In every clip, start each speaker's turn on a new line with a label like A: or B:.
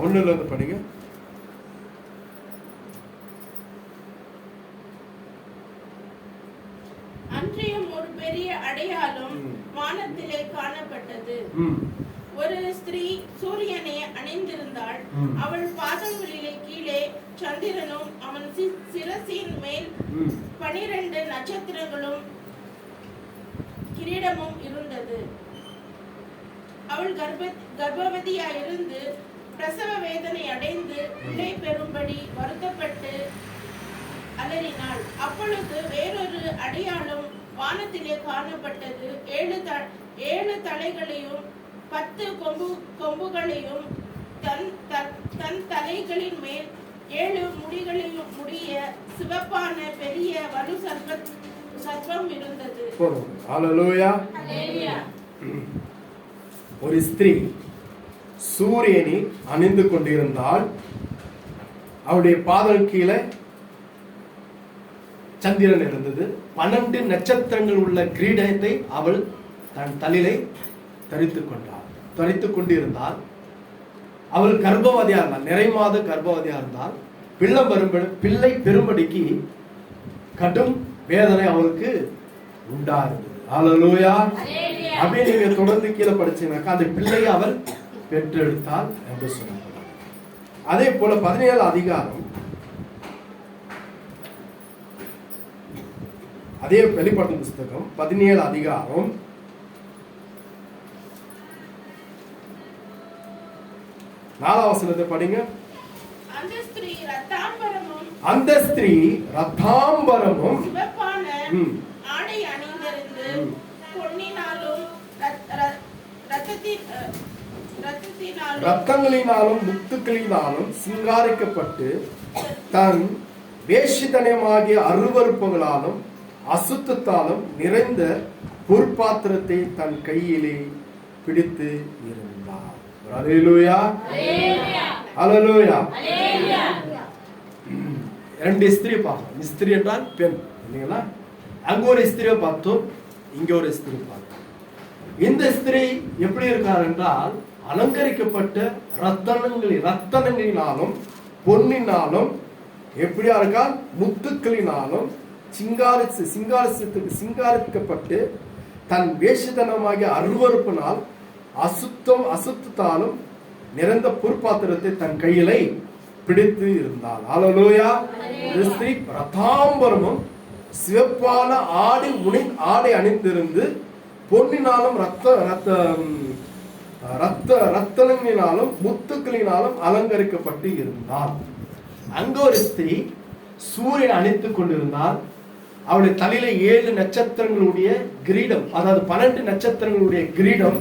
A: ஒண்ணுல இருந்து படிங்க.
B: அன்றியும் ஒரு பெரிய அடையாளம் வானத்திலே காணப்பட்டது. ஒரு ஸ்திரீ சூரியனை அணிந்திருந்தாள். அவள் பாதங்களிலே கீழே சந்திரனும் அவன் சிரசின் மேல் 12 நட்சத்திரங்களும் கிரீடமும் இருந்தது. அவள் கர்ப்பவதியாயிருந்து பிரசவ வேதனை அடைந்து பிள்ளை பெறும்படி வருத்தப்பட்டு அலறினாள். அப்பொழுது வேறொரு அடையாளம் வானத்திலே காணப்பட்டது. 7 தலைகளையும் 10 கொம்புகளையும் தன் தலைகளின் மேல் 7 முடிகளையும் முடிய சிவப்பான பெரிய வலு சர்ப்பம் இருந்தது.
A: ஹல்லேலூயா. ஒரு ஸ்திரீ சூரியனை அணிந்து கொண்டிருந்தாள். அவளுடைய பாதம் கீழே சந்திரன் இருந்தது. 12 நட்சத்திரங்கள் உள்ள கிரீடத்தை அவள் தன் தலையிலே தரித்துக் கொண்டிருந்தாள். அவள் கர்ப்பவதியா இருந்தாள், நிறைமாத கர்ப்பவதியா இருந்தால் பிள்ளை பெரும்படிக்கு கடும் வேதனை அவளுக்கு உண்டாயிருந்தது. ஹல்லேலூயா. அப்படியே நீங்க தொடர்ந்து கீழே படிச்சீங்கன்னாக்கா அந்த பிள்ளையை அவள் பெற்றெடுத்தாள் என்று சொன்னார். அதே போல 17 அதிகாரம், அதே வெளிப்படுத்தும் புஸ்தகம் 17 அதிகாரம் 4 வசனத்தை படிங்க. அந்த ஸ்திரீ ரத்தாம்பரமும்
B: சிவப்பான ஆடை அணிந்திருந்து பொன்னினாலும்
A: ரத்தங்களினாலும் முத்துக்களினாலும் சிங்காரிக்கப்பட்டு தன் வேஷித்தனமாகிய அருவருப்புகளாலும் அசுத்தத்தாலும் நிறைந்த பொற்பாத்திரத்தை தன் கையிலே பிடித்து இருந்தார். அல்லேலூயா. அல்லேலூயா. 2 ஸ்திரீ பார்த்தோம். ஸ்திரீ என்றால் பெண் இல்லைங்களா? அங்க ஒரு ஸ்திரியை பார்த்தோம், இங்க ஒரு ஸ்திரீ பார்த்தோம். இந்த ஸ்திரீ எப்படி இருக்கார் என்றால் அலங்கரிக்கப்பட்ட ரத்தனங்களினாலும் பொன்னினாலும் எப்படியா இருக்கார்? முத்துக்களினாலும் சிங்காரிக்கப்பட்டு தன் வேஷத்தனமாகிய அருவருப்பினால் அசுத்தத்தாலும் நிறைந்த பொற்பாத்திரத்தை தன் கையிலே பிடித்து இருந்தாள். ஹல்லேலூயா. ஸ்திரீ ரத்தாம்பரமும் சிவப்பான ஆடை அணிந்திருந்து பொன்னினாலும் ரத்தனங்களினாலும் முத்துக்களினாலும் அலங்கரிக்கப்பட்டு இருந்தாள். அங்க ஒரு ஸ்திரீ சூரியன் அணித்துக் கொண்டிருந்தால் அவளுடைய தலையில 7 நட்சத்திரங்களுடைய கிரீடம், அதாவது 12 நட்சத்திரங்களுடைய கிரீடம்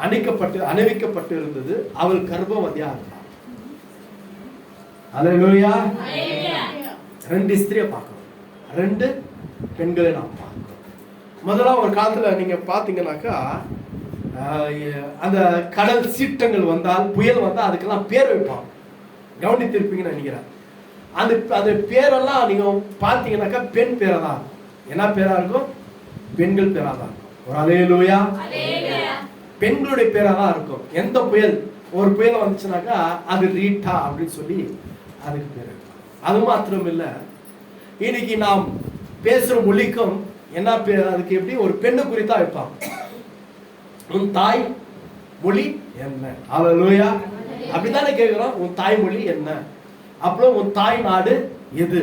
A: அணிவிக்கப்பட்டு இருந்தது. அவள் கர்ப்பவதியா இருந்தாள். அல்லேலூயா. 2 ஸ்திரியை பார்க்கிறோம், 2 பெண்களை நாம் பார்க்கிறோம். முதல்ல ஒரு காலத்துல நீங்க பாத்தீங்கன்னாக்கா அந்த கடல் சீற்றங்கள் வந்தால், புயல் வந்தால் அதுக்கெல்லாம் பேர் வைப்பாங்க. கவனித்திருப்பீங்கன்னு நினைக்கிறேன். அந்த பேரெல்லாம் நீங்க பாத்தீங்கன்னாக்கா பெண் பேரா தான் இருக்கும். என்ன பேரா இருக்கும்? பெண்கள் பேரா தான் இருக்கும். ஒரு அல்லேலூயா. பெண்களுடைய பேரா தான் இருக்கும். எந்த ஒரு புயல் வந்துச்சுனாக்கா அது ரீட்டா அப்படின்னு சொல்லி அதுக்கு பேர். அது மாத்திரம் இல்ல, இன்னைக்கு நாம் பேசுற மொழிக்கும் என்ன பேர்? அதுக்கு எப்படி ஒரு பெண்ணு குறித்தா வைப்பாங்க. உன் தாய் மொழி என்ன? அல்லேலூயா. அப்படித்தானே கேட்கிறோம். உன் தாய் மொழி என்ன? அப்புறம் உன் தாய் நாடு எது?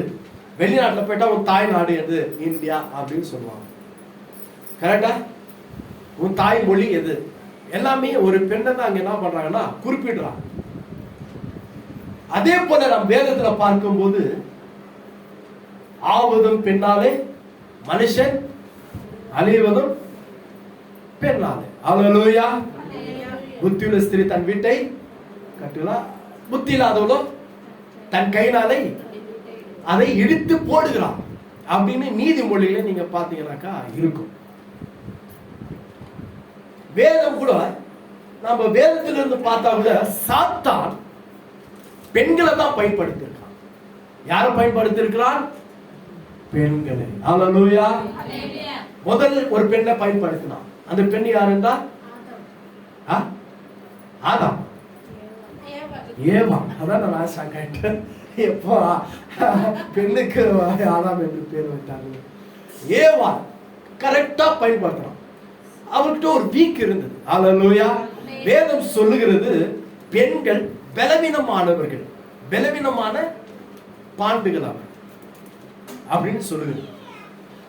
A: வெளிநாட்டுல போயிட்டா உன் தாய் நாடு எது? இந்தியா அப்படின்னு சொல்லுவாங்க. கரெக்டா? உன் தாய் மொழி எது? எல்லாமே ஒரு பெண்ணை தான் அங்க என்ன பண்றாங்கன்னா குறிப்பிடுறாங்க. அதே போல நம் வேதத்துல பார்க்கும்போது ஆவதும் பெண்ணாலே மனுஷன் அழிவதும் பெண்ணாலே. அல்லேலூயா. புத்தியுள்ள ஸ்திரீ தன் வீட்டை கட்டுகிறாள், புத்தி இல்லாதவளோ தன் கையினாலே அதை இடித்து போடுகிறான் அப்படின்னு நீதிமொழியில நீங்க பாத்தீங்கன்னாக்கா இருக்கும். வேதம் கூட நம்ம வேதத்திலிருந்து பார்த்தா கூட சாத்தான் பெண்களை தான் பயன்படுத்தியிருக்கான். யாரை பயன்படுத்தியிருக்கிறான்? பெண்களை. அல்லேலூயா. முதல் ஒரு பெண்ணை பயன்படுத்தினான். அந்த பெண் யாருன்னா ஆதாம். ஏவா. அதான் நான் ஷாக் ஆயிட்டேன். எப்போ பெண்ணுக்கு ஆதாம் என்று பேர் வைத்தாங்க. ஏவா கரெக்டா பயன்படுத்துறான். அவர்கிட்ட ஒரு வீக் இருந்தது. அல்லேலூயா. வேதம் சொல்லுகிறது பெண்கள் பலவீனமானவர்கள், பலவீனமான பாண்டுகள் அவர் அப்படின்னு சொல்லுகிறது.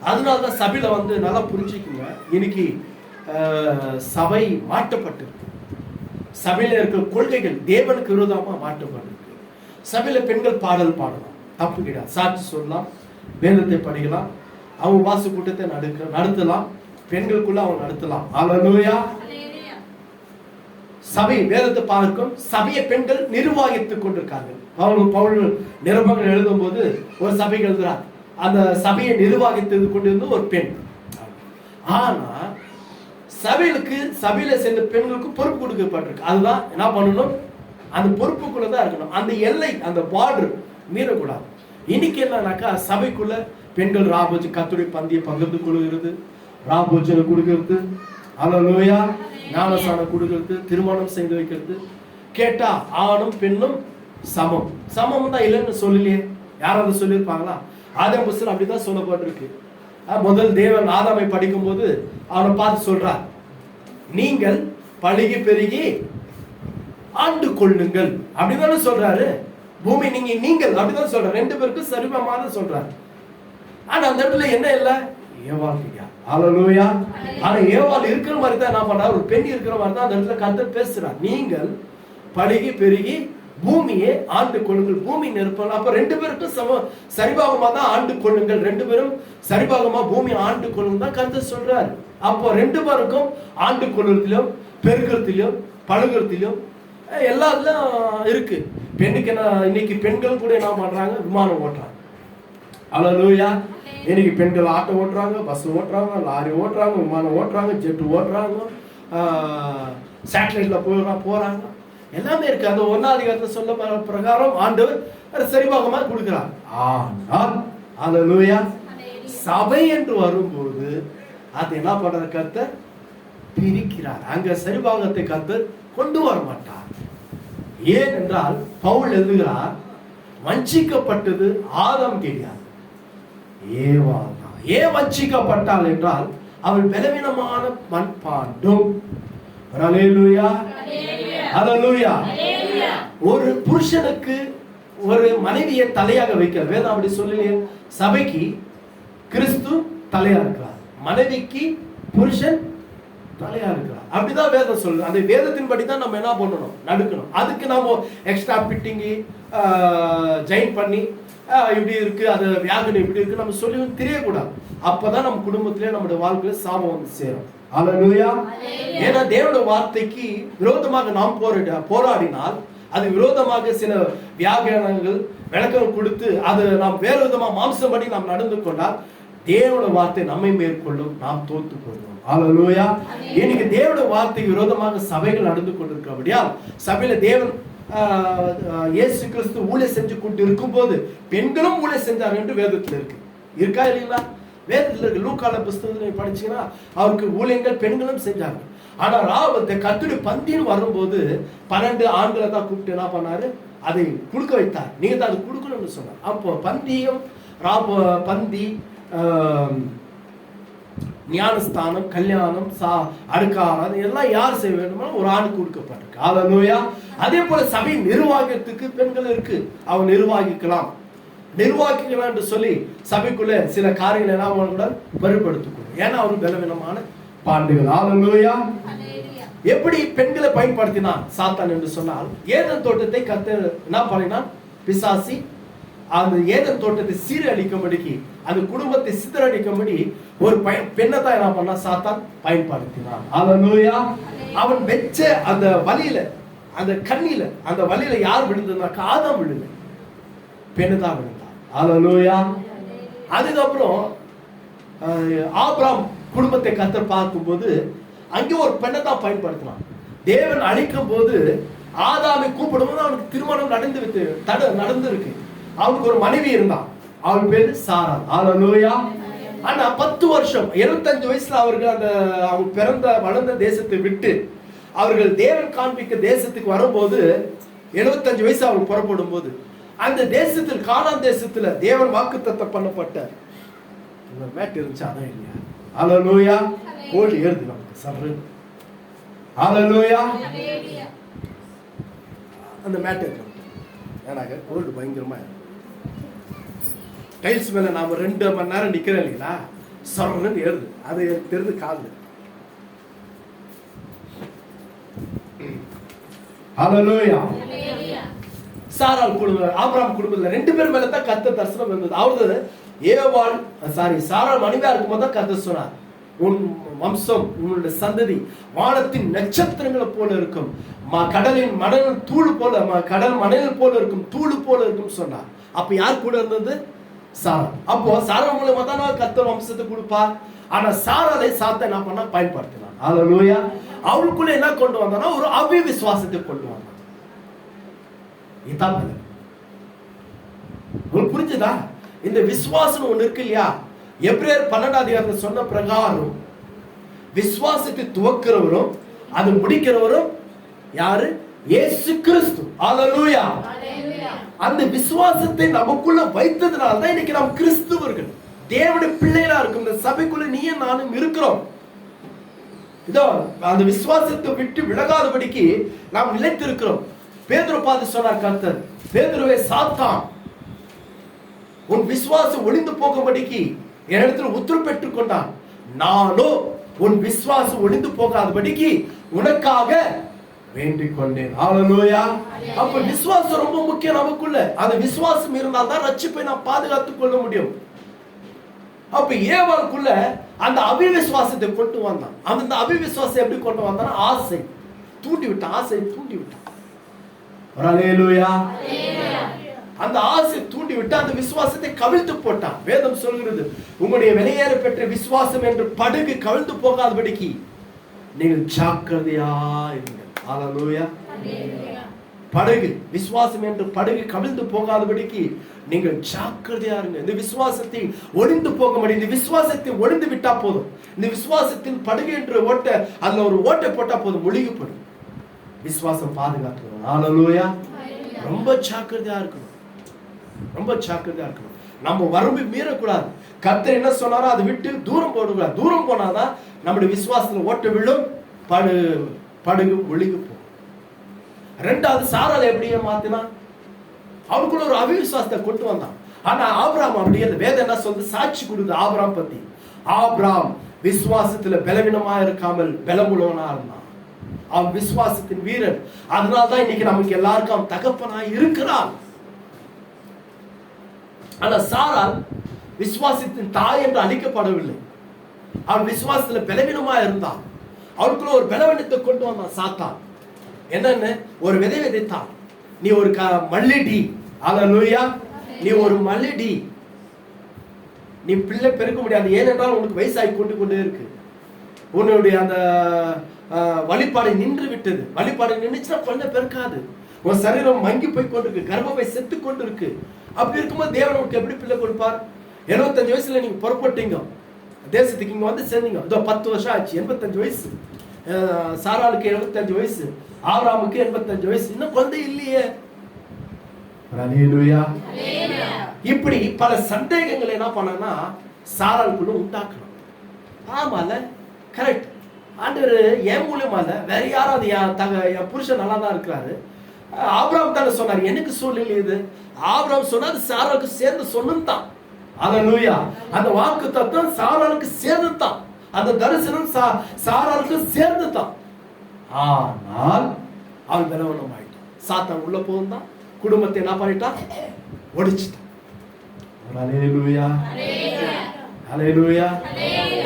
A: அதனாலதான் சபையில நல்லா புரிஞ்சுக்குங்க. இன்னைக்கு சபை மாற்றப்பட்டிருக்கு. சபையில இருக்கிற கொள்கைகள் தேவனுக்கு விரோதமா மாற்றப்பட்டிருக்கு. சபையில பெண்கள் பாடல் பாடலாம், தப்பு கிடையாது. சாட்சி சொல்லலாம், வேதத்தை படிக்கலாம், அவங்க வாசு கூட்டத்தை நடத்தலாம், பெண்களுக்குள்ள அவங்க நடத்தலாம். அல்லேலூயா. சபை வேதத்தை பார்க்கும் சபையை பெண்கள் நிர்வாகித்துக் கொண்டிருக்கார்கள். பவுல் நிருபங்கள் எழுதும் போது ஒரு சபை எழுதுறார், அந்த சபையை நிர்வாகித்து கொண்டிருந்த ஒரு பெண். ஆனா சபையில சேர்ந்த பெண்களுக்கு பொறுப்பு கொடுக்கப்பட்டிருக்கு. அதுதான் என்ன பண்ணணும், அந்த பொறுப்புக்குள்ளதான் இருக்கணும். அந்த எல்லை, அந்த பார்டர் மீறக்கூடாது. இன்னைக்கு என்னன்னாக்கா சபைக்குள்ள பெண்கள் ராபோஜி கத்துடைய பந்தியை பகிர்ந்து கொள்கிறது, ராபோஜனை கொடுக்கிறது, அல்லேலூயா, ஞானசானம் கொடுக்கிறது, திருமணம் செய்து வைக்கிறது. கேட்டா ஆணும் பெண்ணும் சமம். சமம் தான் இல்லைன்னு சொல்லலையே. யாராவது சொல்லியிருப்பாங்களா? ஆதாம் புஸ்தகம் அப்படிதான் சொல்லப்பட்டிருக்கு. முதல் தேவன் ஆதாமை படிக்கும் போது அவனை பார்த்து சொல்றார், நீங்கள் பழுகி பெருகி ஆண்டு கொள்ளுங்கள் அப்படிதானே சொல்றாரு. பூமி நீங்கள் அப்படிதான் சொல்ற, ரெண்டு பேருக்கும் சரிபமாக சொல்றாரு. ஆனா அந்த இடத்துல என்ன இல்ல, ஏவாள் இல்லையா. அல்லேலூயா. ஆனா ஏவாள் இருக்கிற மாதிரி தான் என்ன பண்றாரு, ஒரு பெண் இருக்கிற மாதிரி தான் அந்த இடத்துல கர்த்தர் பேசுறார். நீங்கள் பழுகி பெருகி பூமியை ஆண்டு கொள்ளுங்கள், பூமி நெருப்பல். அப்ப ரெண்டு பேருக்கும் சரிபாகமா தான் ஆண்டு கொள்ளுங்கள், ரெண்டு பேரும் சரிபாகமா பூமி ஆண்டு கொள்ளுங்க தான் கர்த்தர் சொல்றாரு. அப்போ ரெண்டு பேருக்கும் ஆண்டு கொள்ளுறதுலயும் பெருக்கிறதுலயும் பழுகிறதுலயும் எல்லாத்துலயும் இருக்கு. பெண்ணுக்கு என்ன, இன்னைக்கு பெண்கள் கூட என்ன பண்றாங்க, விமானம் ஓட்டுறாங்க. அல்லேலூயா. இன்னைக்கு பெண்கள் ஆட்டோ ஓட்டுறாங்க, பஸ் ஓட்டுறாங்க, லாரி ஓட்டுறாங்க, விமானம் ஓட்டுறாங்க, ஜெட் ஓட்டுறாங்க, சேட்டலைட்ல போறாங்க, எல்லாமே இருக்கு. அந்த 1ஆம் அதிகாரத்துல சொல்ல பிரகாரம் ஆண்டவர் சரிபாகமா கொடுக்கிறார். ஆனால் அல்லேலூயா, சபை என்று வரும்போது அது என்ன பண்ற, கர்த்தர் பிரிக்கிறார். அங்க சரிபாகத்தை கர்த்தர் கொண்டு வர மாட்டார். ஏன் என்றால் பவுல் எழுதுகிறார், வஞ்சிக்கப்பட்டது ஆதாம் கிடையாது, ஏவாள் தான். ஏன் வஞ்சிக்கப்பட்டாள் என்றால் அவள் பலவீனமான மண்பாண்டும். அல்லேலூயா, அல்லேலூயா. ஒரு புருஷனுக்கு ஒரு மனைவியை தலையாக வைக்கிற வேதம் அப்படி சொல்லலையே. சபைக்கு கிறிஸ்து தலையா இருக்கிறார், மனைவிக்கு புருஷன் தலையா இருக்கிறார். அப்படிதான் வேதம் சொல்லுது. அந்த வேதத்தின் படி தான் நம்ம என்ன பண்ணணும், நடக்கணும். அதுக்கு நாம எக்ஸ்ட்ரா பிட்டிங்கி ஜாயின் பண்ணி இப்படி இருக்கு, அது வியாகனம் இப்படி இருக்கு நம்ம சொல்லி தெரியக்கூடாது. அப்பதான் நம்ம குடும்பத்திலே நம்முடைய வாழ்க்கையில சாபம் வந்து சேரும். அல்லேலூயா. ஏன்னா தேவனுடைய வார்த்தைக்கு விரோதமாக நாம் போராடினால், அது விரோதமாக சில வியாகனங்கள் விளக்கம் கொடுத்து அது நாம் வேறு விதமா மாம்சம் படி நாம் நடந்து கொண்டால் தேவனுடைய வார்த்தை நம்மை மேற்கொள்ளும், நாம் தோத்து போடுவோம். அல்லேலூயா. இன்னைக்கு தேவனுடைய வார்த்தைக்கு விரோதமாக சபைகள் நடந்து கொண்டிருக்கிறபடியால் சபையில தேவன் இயேசு கிறிஸ்து ஊழியம் செஞ்சு கொண்டு இருக்கும் போது பெண்களும் ஊழியம் செஞ்சார் என்று வேதத்தில் இருக்கு. இருக்கா இல்லைங்களா? வேதத்தில் இருக்கு. லூக்கால புஸ்தகத்துல படிச்சீங்கன்னா அவருக்கு ஊழியங்கள் பெண்களும் செஞ்சாங்க. ஆனா கர்த்தருடைய பந்தின்னு வரும்போது 12 ஆண்களை தான் கூப்பிட்டு என்ன பண்ணாரு, அதை கொடுக்க வைத்தார். நீங்க தான் அது கொடுக்கணும்னு சொன்னார். அப்போ பந்தியும் பந்தி, ஞானஸ்தானம், கல்யாணம், அறுக்காலம் எல்லாம் யார் செய்ய வேண்டுமோ ஒரு ஆணுக்கு கொடுக்கப்பட்டிருக்கு. அல்லேலூயா. அதே போல சபை நிர்வாகத்துக்கு பெண்கள் இருக்கு, அவங்க நிர்வாகிக்கலாம் என்று சொல்லி சபைக்குள்ள சில காரியங்கள் என்ன கூட பொருட்படுத்திக்கணும். ஏன்னா அவங்க பலவீனமான பாண்டுகள். அல்லேலூயா. எப்படி பெண்களை பயன்படுத்தினான் சாத்தான் என்று சொன்னால், ஏதேன் தோட்டத்தை கர்த்தர் என்ன பண்ணினான், பிசாசி அந்த ஏதேன் தோட்டத்தை சீரழிக்கும்படிக்கு, அந்த குடும்பத்தை சிதறடிக்கும்படி ஒரு பெண்ணை தான் என்ன பண்ணா சாத்தான் பயன்படுத்தினான். அல்லேலூயா. அவன் வெச்ச அந்த வலியில, அந்த கண்ணில, அந்த வலியில யார் விழுந்ததுனாக்கா ஆதாம் விழுந்த, பெண்ணு தான் விழுந்தான். அல்லேலூயா. அதுக்கப்புறம் ஆபிரகாம் குடும்பத்தை கர்த்தர் பார்க்கும்போது அங்கே ஒரு பெண்ணை தான் பயன்படுத்தினான். தேவன் அழிக்கும் போது ஆதாமை கூப்பிடும்போது அவனுக்கு திருமணம் நடந்திருக்கு. அவனுக்கு ஒரு மனைவி இருந்தான், அவன் பேரு சாரா. அல்லேலூயா. ஆனா 10 வருஷம் 75 வயசுல அவர்கள் அவங்க பிறந்த வளர்ந்த தேசத்தை விட்டு அவர்கள் தேவன் காண்பிக்க தேசத்துக்கு வரும்போது 75 வயசு அவள் புறப்படும் போது அந்த தேசத்தில் கானான் தேசத்துல தேவன் வாக்குத்தத்தம் பண்ணப்பட்ட மேட் இருந்துச்சு, அதான் இல்லையா? ஹல்லேலூயா. கோல்டு ஏறுது நமக்கு சர்ரு. ஹல்லேலூயா. அந்த மேட் இருக்கு, ஏன்னாக்க கோல்டு பயங்கரமா டைல்ஸ் மேல நாம 2 மணி நேரம் நிக்கிறோம் இல்லைங்களா, சர்ன்னு ஏறுது. அது தெரிந்து காது. ஹல்லேலூயா. சாராள் குடும்பம், ஆபிரகாம் குடும்பத்துல 2 பேர் மேல தான் கர்த்தர் தரிசனம் வந்தது. அவரது சாராள் மனைவியா இருக்கும்போது தான் கர்த்தர் சொன்னார், உன் வம்சம், உன்னுடைய சந்ததி வானத்தின் நட்சத்திரங்களை போல இருக்கும், கடலின் மணல் தூள் போல, கடல் மணல் போல இருக்கும், தூள் போல இருக்கும் சொன்னார். அப்ப யார் கூட இருந்தது? சாரா. அப்போ சாரா மூலமா தான் கர்த்தர் வம்சத்தை கொடுப்பார். ஆனா சாராளை சாத்தான் என்ன பண்ணா? பயன்படுத்தினான். ஹல்லேலூயா. அவளுக்குள்ள என்ன கொண்டு வந்தானா? ஒரு அவிசுவாசத்தை கொண்டு வந்தான். இதான் உங்களுக்கு புரிஞ்சுதா? இந்த விசுவாசம் ஒண்ணு இருக்கு இல்லையா? எபிரேயர் 12ஆம் அதிகாரத்துல சொன்ன பிரகாரம் விசுவாசத்தை துவக்கிறவரும் அது முடிக்கிறவரும் யாரு? இயேசு கிறிஸ்து. ஹல்லேலூயா. அந்த விசுவாசத்தை நமக்குள்ள வைத்ததுனால தான் இன்னைக்கு நாம் கிறிஸ்துவர்கள், தேவனுடைய பிள்ளைகளா இருக்கும். இந்த சபைக்குள்ள நீயும் நானும் இருக்கிறோம். இதோ அந்த விசுவாசத்தை விட்டு விலகாதபடிக்கு நாம் நிலைத்திருக்கிறோம். பேதுரு பார்த்து சொன்னார் கர்த்தர், பேதுருவே சாத்தான், உன் விசுவாசம் ஒளிந்து போகும்படிக்கு என்னிடத்தில் உத்தரவு பெற்றுக் கொண்டான். நானோ உன் விசுவாசம் ஒளிந்து போகாதபடிக்கு உனக்காக வேண்டிக் கொண்டேன். ஹல்லேலூயா. அப்ப விசுவாசம் ரொம்ப முக்கியம் நமக்குள்ள. அந்த விசுவாசம் இருந்தால் தான் ரட்சிப்பை நாம் பாதுகாத்துக் கொள்ள முடியும். அப்ப ஏவாளுக்குள்ள அந்த அவிசுவாசத்தை கொண்டு வந்தான். அந்த அவிசுவாசம் எப்படி கொண்டு வந்தான்? ஆசை தூண்டி விட்டான். ஆசை தூண்டி விட்டான். ஹல்லேலூயா. அந்த ஆசை தூண்டி விட்டு அந்த விசுவாசத்தை கவிழ்த்து போட்டான். வேதம் சொல்கிறது, உங்களுடைய வெளியேற பெற்ற விசுவாசம் என்று படகு கவிழ்ந்து போகாதபடிக்கு நீங்கள் ஜாக்கிரதையா இருங்கள். ஹல்லேலூயா. படகு விசுவாசம் என்று படகு கவிழ்ந்து போகாதபடிக்கு நீங்கள் ஜாக்கிரதையா இருங்க. இந்த விசுவாசத்தை ஒளிந்து போக முடியும். இந்த விசுவாசத்தை ஒளிந்து விட்டா போதும். இந்த விசுவாசத்தின் படகு என்று ஓட்ட, அதுல ஒரு ஓட்டை போட்டா போதும், முழுகிப்படும். விசுவாசம் பாதுகாக்கணும். ஹல்லேலூயா. ரொம்ப ஜாக்கிரதையா இருக்கணும். ரொம்ப ஜாக்கிரதையா இருக்கணும். நம்ம வரம்பு மீறக்கூடாது. கர்த்தர் என்ன சொன்னாரோ அதை விட்டு தூரம் போடக்கூடாது. தூரம் போனாதான் நம்முடைய விசுவாசத்துல ஓட்ட விழும், படகு ஒழுகி போகும். 2வது சாராளை எப்படியே மாத்தினா? அவனுக்குள்ள ஒரு அவிசுவாசத்தை கொண்டு வந்தான். ஆனா ஆபிரகாம் அப்படி இல்லை. வேதம் என்ன சொல்றது? சாட்சி கொடுத்து ஆபிரகாம் பத்தி, ஆபிரகாம் விசுவாசத்துல பலவீனமா இருக்காமல் பலமுள்ளவனா இருந்தான். அவன் விசுவாசத்தின் வீரன். அதனால்தான் இன்னைக்கு நமக்கு எல்லாருக்கும் அவன் தகப்பனாய் இருக்கிறான். ஆனா சாராள் விசுவாசத்தின் தாய் என்று அழைக்கப்படவில்லை. அவன் விசுவாசத்துல பலவீனமா இருந்தான். அவனுக்குள்ள ஒரு பலவீனத்தை கொண்டு வந்தான் சாத்தான். என்னன்னு? ஒரு விதை விதைத்தான். நீ ஒரு மல்லிடி. ஹல்லேலூயா. நீ ஒரு மல்லிடி. நீ பிள்ளை பெருக்க முடியாது. ஏனென்றால் உனக்கு வயசாகி கொண்டே இருக்கு. உன்னுடைய அந்த வழிபாடு நின்று விட்டது. வழிபாடு நின்றுச்சுன்னா குழந்தை பெருக்காது. உன் சரீரம் மங்கி போய் கொண்டிருக்கு, கர்ப்பப்பை செத்து கொண்டு இருக்கு. அப்படி இருக்கும்போது தேவன் உனக்கு எப்படி பிள்ளை கொடுப்பார்? 75 வயசுல நீங்க புறப்பட்டீங்க, தேசத்துக்கு இங்க வந்து சேர்ந்தீங்க. இதோ 10 வருஷம் ஆச்சு. 85 வயசு. சாராளுக்கு 75 வயசு, ஆபிரகாமுக்கு 85 வயசு. இன்னும் குழந்தை இல்லையே. ஹல்லேலூயா. இப்படி பல சந்தேகங்களை என்ன பண்ணனா சாராளுக்குள்ள உண்டாக்கணும். ஆமால, கரெக்ட். ஆண்டவர் என் மூலமா இல்ல, வேற யாராவது என் புருஷன் நல்லா தான் இருக்கிறாரு. ஆபிரகாம் தானே சொன்னார், எனக்கு சூழ்நிலை இது. ஆபிரகாம் சொன்னாரு சாராளுக்கு சேர்ந்து சொன்னதான். ஹல்லேலூயா. அந்த வாக்கு தத்துவம் சாராளுக்கு சேர்ந்துதான். அந்த தரிசனம் சாராளுக்கு சேர்ந்துதான். ஆனால் அவன் பலவீனம் ஆயிட்டான். சாத்தான் உள்ள போந்தான், குடும்பத்தை என்ன பண்ணிட்டான்? ஒடிச்சிட்டான். ஹல்லேலூயா. ஹல்லேலூயா.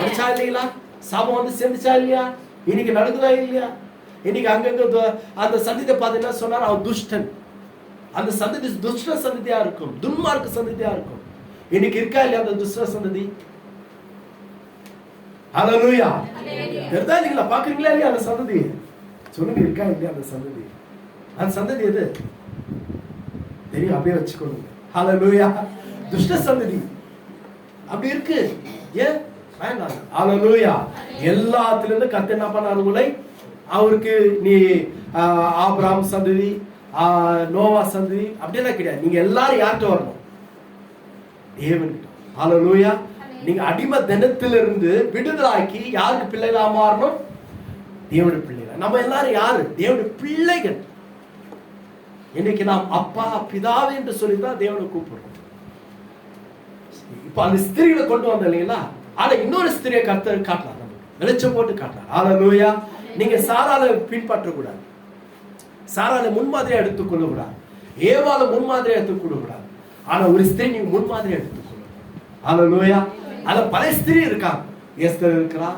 A: ஒடிச்சா இல்லைங்களா? சாபம் வந்து சேர்ந்துச்சா இல்லையா? இன்னைக்கு நடக்குதா இல்லையா? இன்னைக்கு அங்கங்க அந்த சந்ததியை பார்த்து என்ன சொன்னார்? அவன் துஷ்டன். அந்த சந்ததி துஷ்ட சந்ததியா இருக்கும், துன்மார்க்க சந்ததியா இருக்கும். இன்னைக்கு இருக்கா இல்லையா அந்த துஷ்ட சந்ததி? ஹல்லேலூயா. தெரியுதா இல்லைங்களா? பாக்குறீங்களா இல்லையா அந்த சந்ததி? சொல்லுங்க, இருக்கா இல்லையா அந்த சந்ததி? அந்த சந்ததி எது தெரியும்? அப்படியே வச்சுக்கொள்ளுங்க. ஹல்லேலூயா. துஷ்ட சந்ததி அப்படி இருக்கு. ஏன் வேண்டாம்? ஹல்லேலூயா. எல்லாத்திலிருந்து கர்த்தர் என்ன பண்ணாரு உங்களை? அவருக்கு நீ ஆபிரகாம் சந்ததி, நோவா சந்ததி அப்படியெல்லாம் கிடையாது. நீங்க எல்லாரும் யார்கிட்ட வரணும்? தேவன்கிட்ட. ஹல்லேலூயா. நீங்க அடிமை தினத்திலிருந்து விடுதலாக்கி யாருக்கு பிள்ளைகளா மாறணும்? தேவனுடைய பிள்ளைகள். நம்ம எல்லாரும் யாரு? தேவனுடைய பிள்ளைகள். இன்னைக்கு நாம் அப்பா பிதாவே என்று சொல்லிதான் தேவனை கூப்பிடுறோம். இப்ப அந்த ஸ்திரீகளை கொண்டு வந்த இல்லைங்களா? ஆனா இன்னொரு ஸ்திரியை கர்த்தர் காட்டலாம், வெளிச்சம் போட்டு காட்டலாம். ஹல்லேலூயா. நீங்க சாராளை பின்பற்ற கூடாது, சாராளை முன்மாதிரியா எடுத்துக்கொள்ள கூடாது, ஏவாளை முன்மாதிரியா எடுத்துக்கொள்ள கூடாது. ஆனா ஒரு ஸ்திரீ நீங்க முன்மாதிரியா எடுத்துக்கொள்ள. ஹல்லேலூயா. அதுல பல ஸ்திரீ இருக்காங்க. எஸ்தர் இருக்கிறா.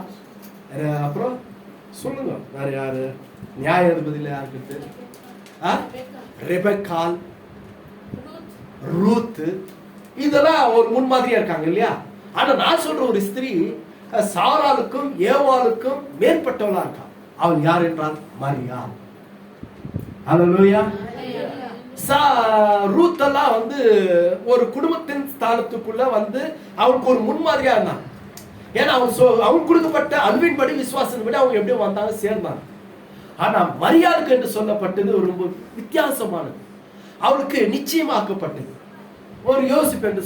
A: அப்புறம் சொல்லுங்க வேற யாரு? நியாயாதிபதியில யாருக்கு? ரெபெக்காள், ரூத், இதெல்லாம் ஒரு முன்மாதிரியா இருக்காங்க இல்லையா? ஆனா நான் சொல்ற ஒரு ஸ்திரீ சாராளுக்கும் ஏவாளுக்கும் மேற்பட்டவளா இருக்கா. அவள் யார் என்றால் மரியாள். ஹல்லேலூயா. ரூத் எல்லாம் வந்து ஒரு குடும்பத்தின் ஸ்தானத்துக்குள்ள வந்து அவளுக்கு ஒரு முன்மாதிரியா இருந்தான். ஏன்னா அவங்க கொடுக்கப்பட்ட அன்பின்படி விசுவாசத்தின்படி அவங்க எப்படி வந்தாங்க, சேர்ந்தாங்க. ஆனா மரியாளுக்கு என்று சொல்லப்பட்டது ரொம்ப வித்தியாசமானது. அவளுக்கு நிச்சயமாக்கப்பட்டது. ஒரு யோசிப்பு என்று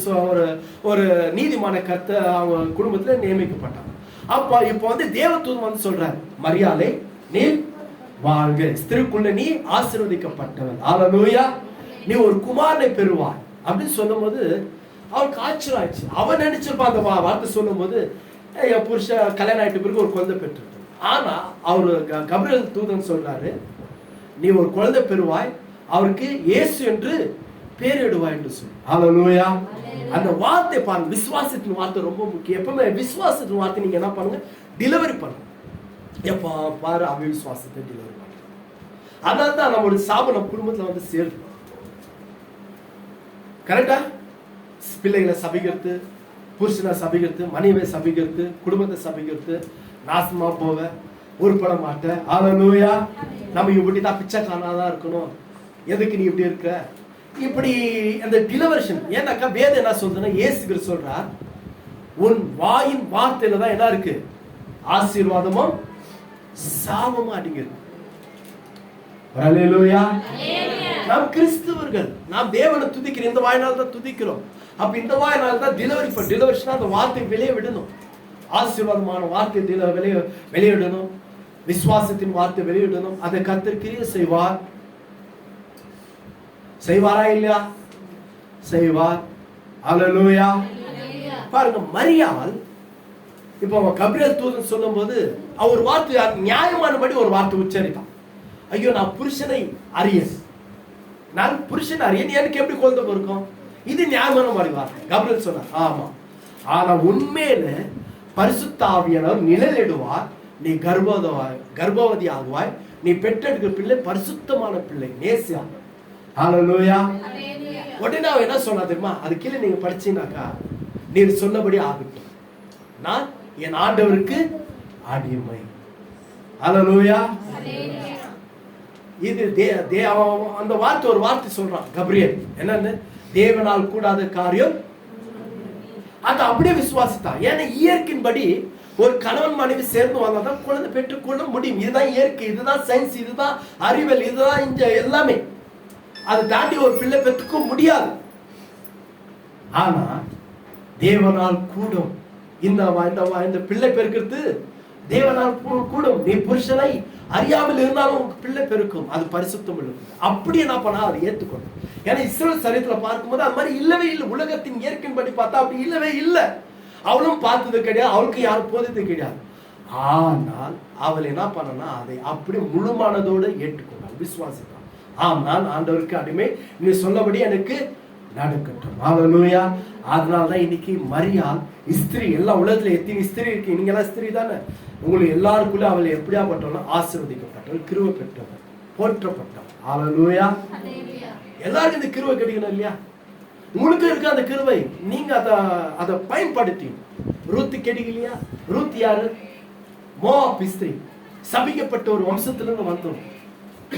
A: ஒரு நீதிமான கர்த்த அவங்க குடும்பத்துல நியமிக்கப்பட்டாங்க. அப்ப இப்ப வந்து தேவதூதன் வந்து சொல்றாரு, மரியாளே நீ வாழ்க, ஸ்திரீக்குள்ள நீ ஆசீர்வதிக்கப்பட்டவள். ஹல்லேலூயா. நீ ஒரு குமாரனை பெறுவாய் அப்படின்னு சொல்லும் போது அவளுக்கு ஆச்சரியம் ஆயிடுச்சு. அவன் நினைச்சிருப்பான் அந்த வார்த்தை சொல்லும் போது, என் புருஷ கல்யாணம் ஆயிட்ட பிறகு ஒரு குழந்தை பெற்று. ஆனா அவரு கபிரியேல் தூதன் சொல்றாரு, நீ ஒரு குழந்தை பெறுவாய், அவருக்கு இயேசு என்று பேரிடுவாய் என்று சொல்லு. ஹல்லேலூயா. அந்த வார்த்தை பாருங்க, விசுவாசத்தின் வார்த்தை ரொம்ப முக்கியம். எப்பவுமே விசுவாசத்தின் வார்த்தை நீங்க என்ன பண்ணுங்க, டெலிவரி பண்ணுங்க. எப்ப பாரு அவிசுவாசத்தை டெலிவரி பண்ணுங்க. அதனால தான் நம்மளுடைய சாபம் நம்ம குடும்பத்துல வந்து சேருது. கரெக்டா? பிள்ளைகளை சபிக்கிறது, புருஷனை சபிக்கிறது, மனைவியை சபிக்கிறது, குடும்பத்தை சபிக்கிறது, நாசமா போவ, உருப்பட மாட்டேன். ஹல்லேலூயா. நம்ம இப்படிதான் பிச்சைக்காரனாதான் இருக்கணும், எதுக்கு நீ இப்படி இருக்க, இப்படி அந்த டிலவர்ஷன். ஏன்னாக்கா வேதம் என்ன சொல்றதுன்னா, இயேசு சொல்றார், உன் வாயின் வார்த்தையில தான் என்ன இருக்கு, ஆசீர்வாதமும் சாபமும் அடங்கியிருக்கு. ஹல்லேலூயா. நாம் கிறிஸ்தவர்கள், நாம் தேவனை துதிக்கிறோம், இந்த வாயினால் தான் துதிக்கிறோம். அப்ப இந்த வாயினால் தான் டிலவர்ஷன், அந்த வார்த்தை வெளியே விடணும். ஆசீர்வாதமான வார்த்தை வெளியிடணும், விசுவாசத்தின் வார்த்தை வெளியிடணும். அதை கர்த்தர் கிரியை செய்வார். செய்வாரா இல்லையா? செய்வார். ஹல்லேலூயா. பாருங்க, மரியாள் இப்போ கபிரியேல் தூதன் சொல்லும் போது அவர் வார்த்தை நியாயமானபடி ஒரு வார்த்தை உச்சரித்தான். ஐயோ, நான் புருஷனை அறியேன், நான் புருஷன் அறியேன், எனக்கு எப்படி குழந்தை பிறக்கும்? இது நியாயமான மாதிரி வார்த்தை. கபிரியேல் சொன்னார், ஆமா, ஆனா உண்மையில பரிசுத்த ஆவியானவர் நிழலிடுவார், நீ கர்ப்பவதி ஆகுவாய், நீ பெற்றெடுக்கிற பிள்ளை பரிசுத்தமான பிள்ளை, நேசியா. ஹல்லேலூயா. உடனே அவன் என்ன சொன்னா தெரியுமா? அது கீழே நீங்க படிச்சீங்கன்னாக்கா, நீர் சொன்னபடி ஆகட்டும், நான் என் ஆண்டவருக்கு அடிமை. ஹல்லேலூயா. இது அந்த வார்த்தை ஒரு வார்த்தை சொல்றான் கபிரியேல், என்னன்னு, தேவனால் கூடாத காரியம். அது அப்படியே விசுவாசித்தான். ஏன்னா இயற்கையின்படி ஒரு கணவன் மனைவி சேர்ந்து வந்தாதான் குழந்தை பெற்றுக்கொள்ள முடியும். இதுதான் இயற்கை, இதுதான் சயின்ஸ், இதுதான் அறிவியல், இதுதான் இங்க எல்லாமே. அதை தாண்டி ஒரு பிள்ளை பெற்றுக்க முடியாது. ஆனா தேவனால் கூடும். இந்த பிள்ளை பெருக்கிறது தேவனால் கூடும். நீ புருஷனை அறியாமல் இருந்தாலும் உங்க பிள்ளை பெருக்கும், அது பரிசுத்தம் இல்லை. அப்படி என்ன பண்ணா அதை ஏற்றுக்கணும். ஏன்னா இஸ்ரவேல் சரித்திரத்துல பார்க்கும்போது அது மாதிரி இல்லவே இல்லை. உலகத்தின் இயற்கையின்படி பார்த்தா அப்படி இல்லவே இல்லை. அவளும் பார்த்தது கிடையாது, அவளுக்கு யாரும் போதது கிடையாது. ஆனால் அவள் என்ன பண்ணனா, அதை அப்படி முழுமானதோடு ஏற்றுக்கொண்டாள், விசுவாசித்தாள். ஆம், நான் ஆண்டவருக்கு அடிமை, நீ சொல்லபடி எனக்கு நடக்கட்டும். ஹல்லேலூயா. அதனாலதான் இன்னைக்கு மரியாள் ஸ்திரீ. எல்லா உலகத்துல எத்தனை ஸ்திரீ இருக்கு, நீங்க எல்லாம் ஸ்திரீ தானே. உங்களுக்கு எல்லாருக்குள்ள அவள் எப்படியா பட்டவள், ஆசீர்வதிக்கப்பட்டவள், கிருபை பெற்றவள், போற்றப்பட்டவள். ஹல்லேலூயா. எல்லாருக்கும் இந்த கிருபை கிடைக்கணும் இல்லையா? உங்களுக்கு இருக்க அந்த கிருபை, நீங்க அதை பயன்படுத்தி. ரூத் கிடைக்கலையா? ரூத் யாரு? மோவாப் ஸ்திரீ, சபிக்கப்பட்ட ஒரு வம்சத்திலிருந்து வந்தோம்.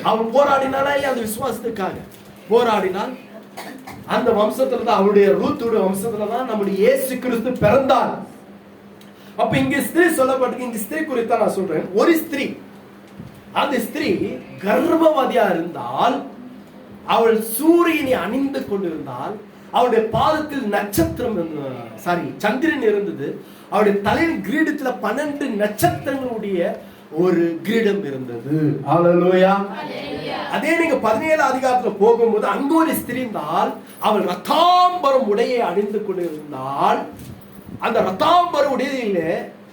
A: அவள் போராடினாலா இல்லையா? அந்த விசுவாசத்துக்காக போராடினால். அந்த வம்சத்துல தான், அவருடைய ரூத்துடைய வம்சத்துல தான் நம்முடைய இயேசு கிறிஸ்து பிறந்தார். அப்ப இங்க ஸ்திரீ சொல்லப்பட்டிருக்கு. இங்க ஸ்திரீ குறித்து நான் சொல்றேன். ஒரு ஸ்திரீ, அந்த ஸ்திரீ கர்ப்பவதியா இருந்தால் அவள் சூரியனை அணிந்து கொண்டிருந்தால் அவளுடைய பாதத்தில் நட்சத்திரம் சந்திரன் இருந்தது. அவருடைய தலையின் கிரீடத்துல 12 நட்சத்திரங்களுடைய ஒரு கிரீடம் இருந்தது. ஹல்லேலூயா. அதே நீங்க 17 அதிகாரத்துல போகும்போது அங்க ஒரு ஸ்திரீ இருந்தால், அவள் ரத்தாம்பரம் உடையை அணிந்து கொண்டிருந்தால், அந்த ரத்தாம்பர உடையில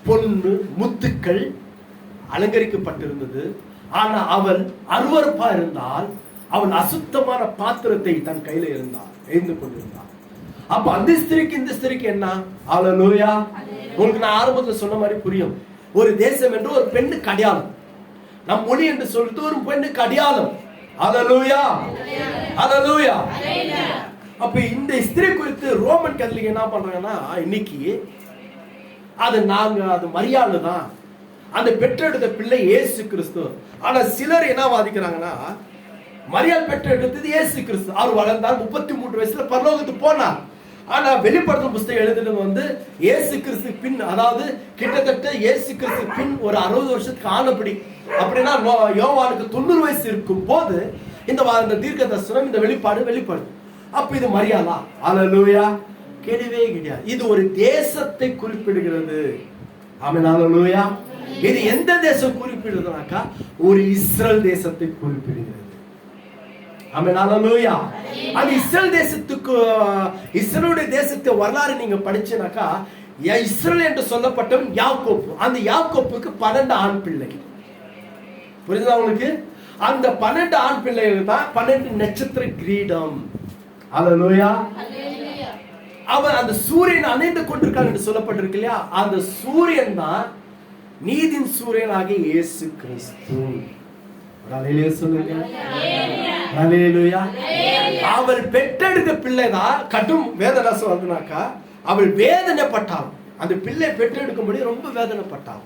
A: பொன்னு முத்துக்கள் அலங்கரிக்கப்பட்டிருந்தது. ஆனா அவள் அருவருப்பா இருந்தால், அவள் அசுத்தமான பாத்திரத்தை தன் கையில எழுந்து கொண்டிருந்தாள். அப்ப அந்த ஸ்திரீக்கு இந்த ஸ்திரீக்கு என்ன? ஹல்லேலூயா. உங்களுக்கு நான் ஆரம்பத்தில் சொன்ன மாதிரி புரியும். ஒரு தேசம் என்று ஒரு பெண்ணுக்கு அடையாளம், நம் மொழி என்று சொல்லிட்டு ஒரு பெண்ணுக்கு அடையாளம். ஹல்லேலூயா, ஹல்லேலூயா. அப்ப இந்த ஸ்திரீ குறித்து ரோமன் கத்தோலிக்க என்ன பண்றாங்கன்னா, இன்னைக்கு அது மரியாதை தான், அந்த பெற்றெடுத்த பிள்ளை இயேசு கிறிஸ்து. ஆனா சிலர் என்ன வாதிக்கிறாங்கன்னா, மரியாள் பெற்றெடுத்தது இயேசு கிறிஸ்து. அவர் வளர்ந்தார், 33 வயசுல பரலோகத்துக்கு போனார். ஆனா வெளிப்படுத்தும் புத்தகம் எழுதுனது இயேசு கிறிஸ்து பின், அதாவது கிட்டத்தட்ட இயேசு கிறிஸ்து பின் ஒரு 60 வருஷத்துக்கு ஆனபடி. அப்படின்னா யோவானுக்கு 90 வயசு இருக்கும் போது இந்த தீர்க்க தரிசனம், இந்த வெளிப்பாடு. அப்ப இது மரியாதா? ஹல்லேலூயா. கிடையவே கிடையாது. இது ஒரு தேசத்தை குறிப்பிடுகிறது. ஆமென், ஹல்லேலூயா. இது எந்த தேசம் குறிப்பிடுறதுனாக்கா, ஒரு இஸ்ரேல் தேசத்தை குறிப்பிடுகிறது. ஆமென், ஹல்லேலூயா. அந்த இஸ்ரேல் தேசத்துக்கு, இஸ்ரேலுடைய தேசத்தை வரலாறு நீங்க படிச்சீனாக்கா, இஸ்ரேல் என்று சொல்லப்பட்டவன் யாக்கோப்பு. அந்த யாக்கோப்புக்கு 12 ஆண் பிள்ளைகள். புரியுதா உங்களுக்கு? அந்த 12 ஆண் பிள்ளைகள் தான் 12 நட்சத்திர கிரீடம். ஹல்லேலூயா. அவன் அந்த சூரியன் அணைந்து கொண்டிருக்கான் என்று சொல்லப்பட்டிருக்கு இல்லையா? அந்த சூரியன் தான் நீதின் சூரியனாகிய இயேசு கிறிஸ்து. ஹல்லேலூயா சொல்லுங்க. ஹல்லேலூயா. அவள் பெற்றெடுத்த பிள்ளைதான் கடும் வேதனை வந்தனாக்கா, அவள் வேதனைப்பட்டாள். அந்த பிள்ளை பெற்றெடுக்கும்படி ரொம்ப வேதனைப்பட்டாள்.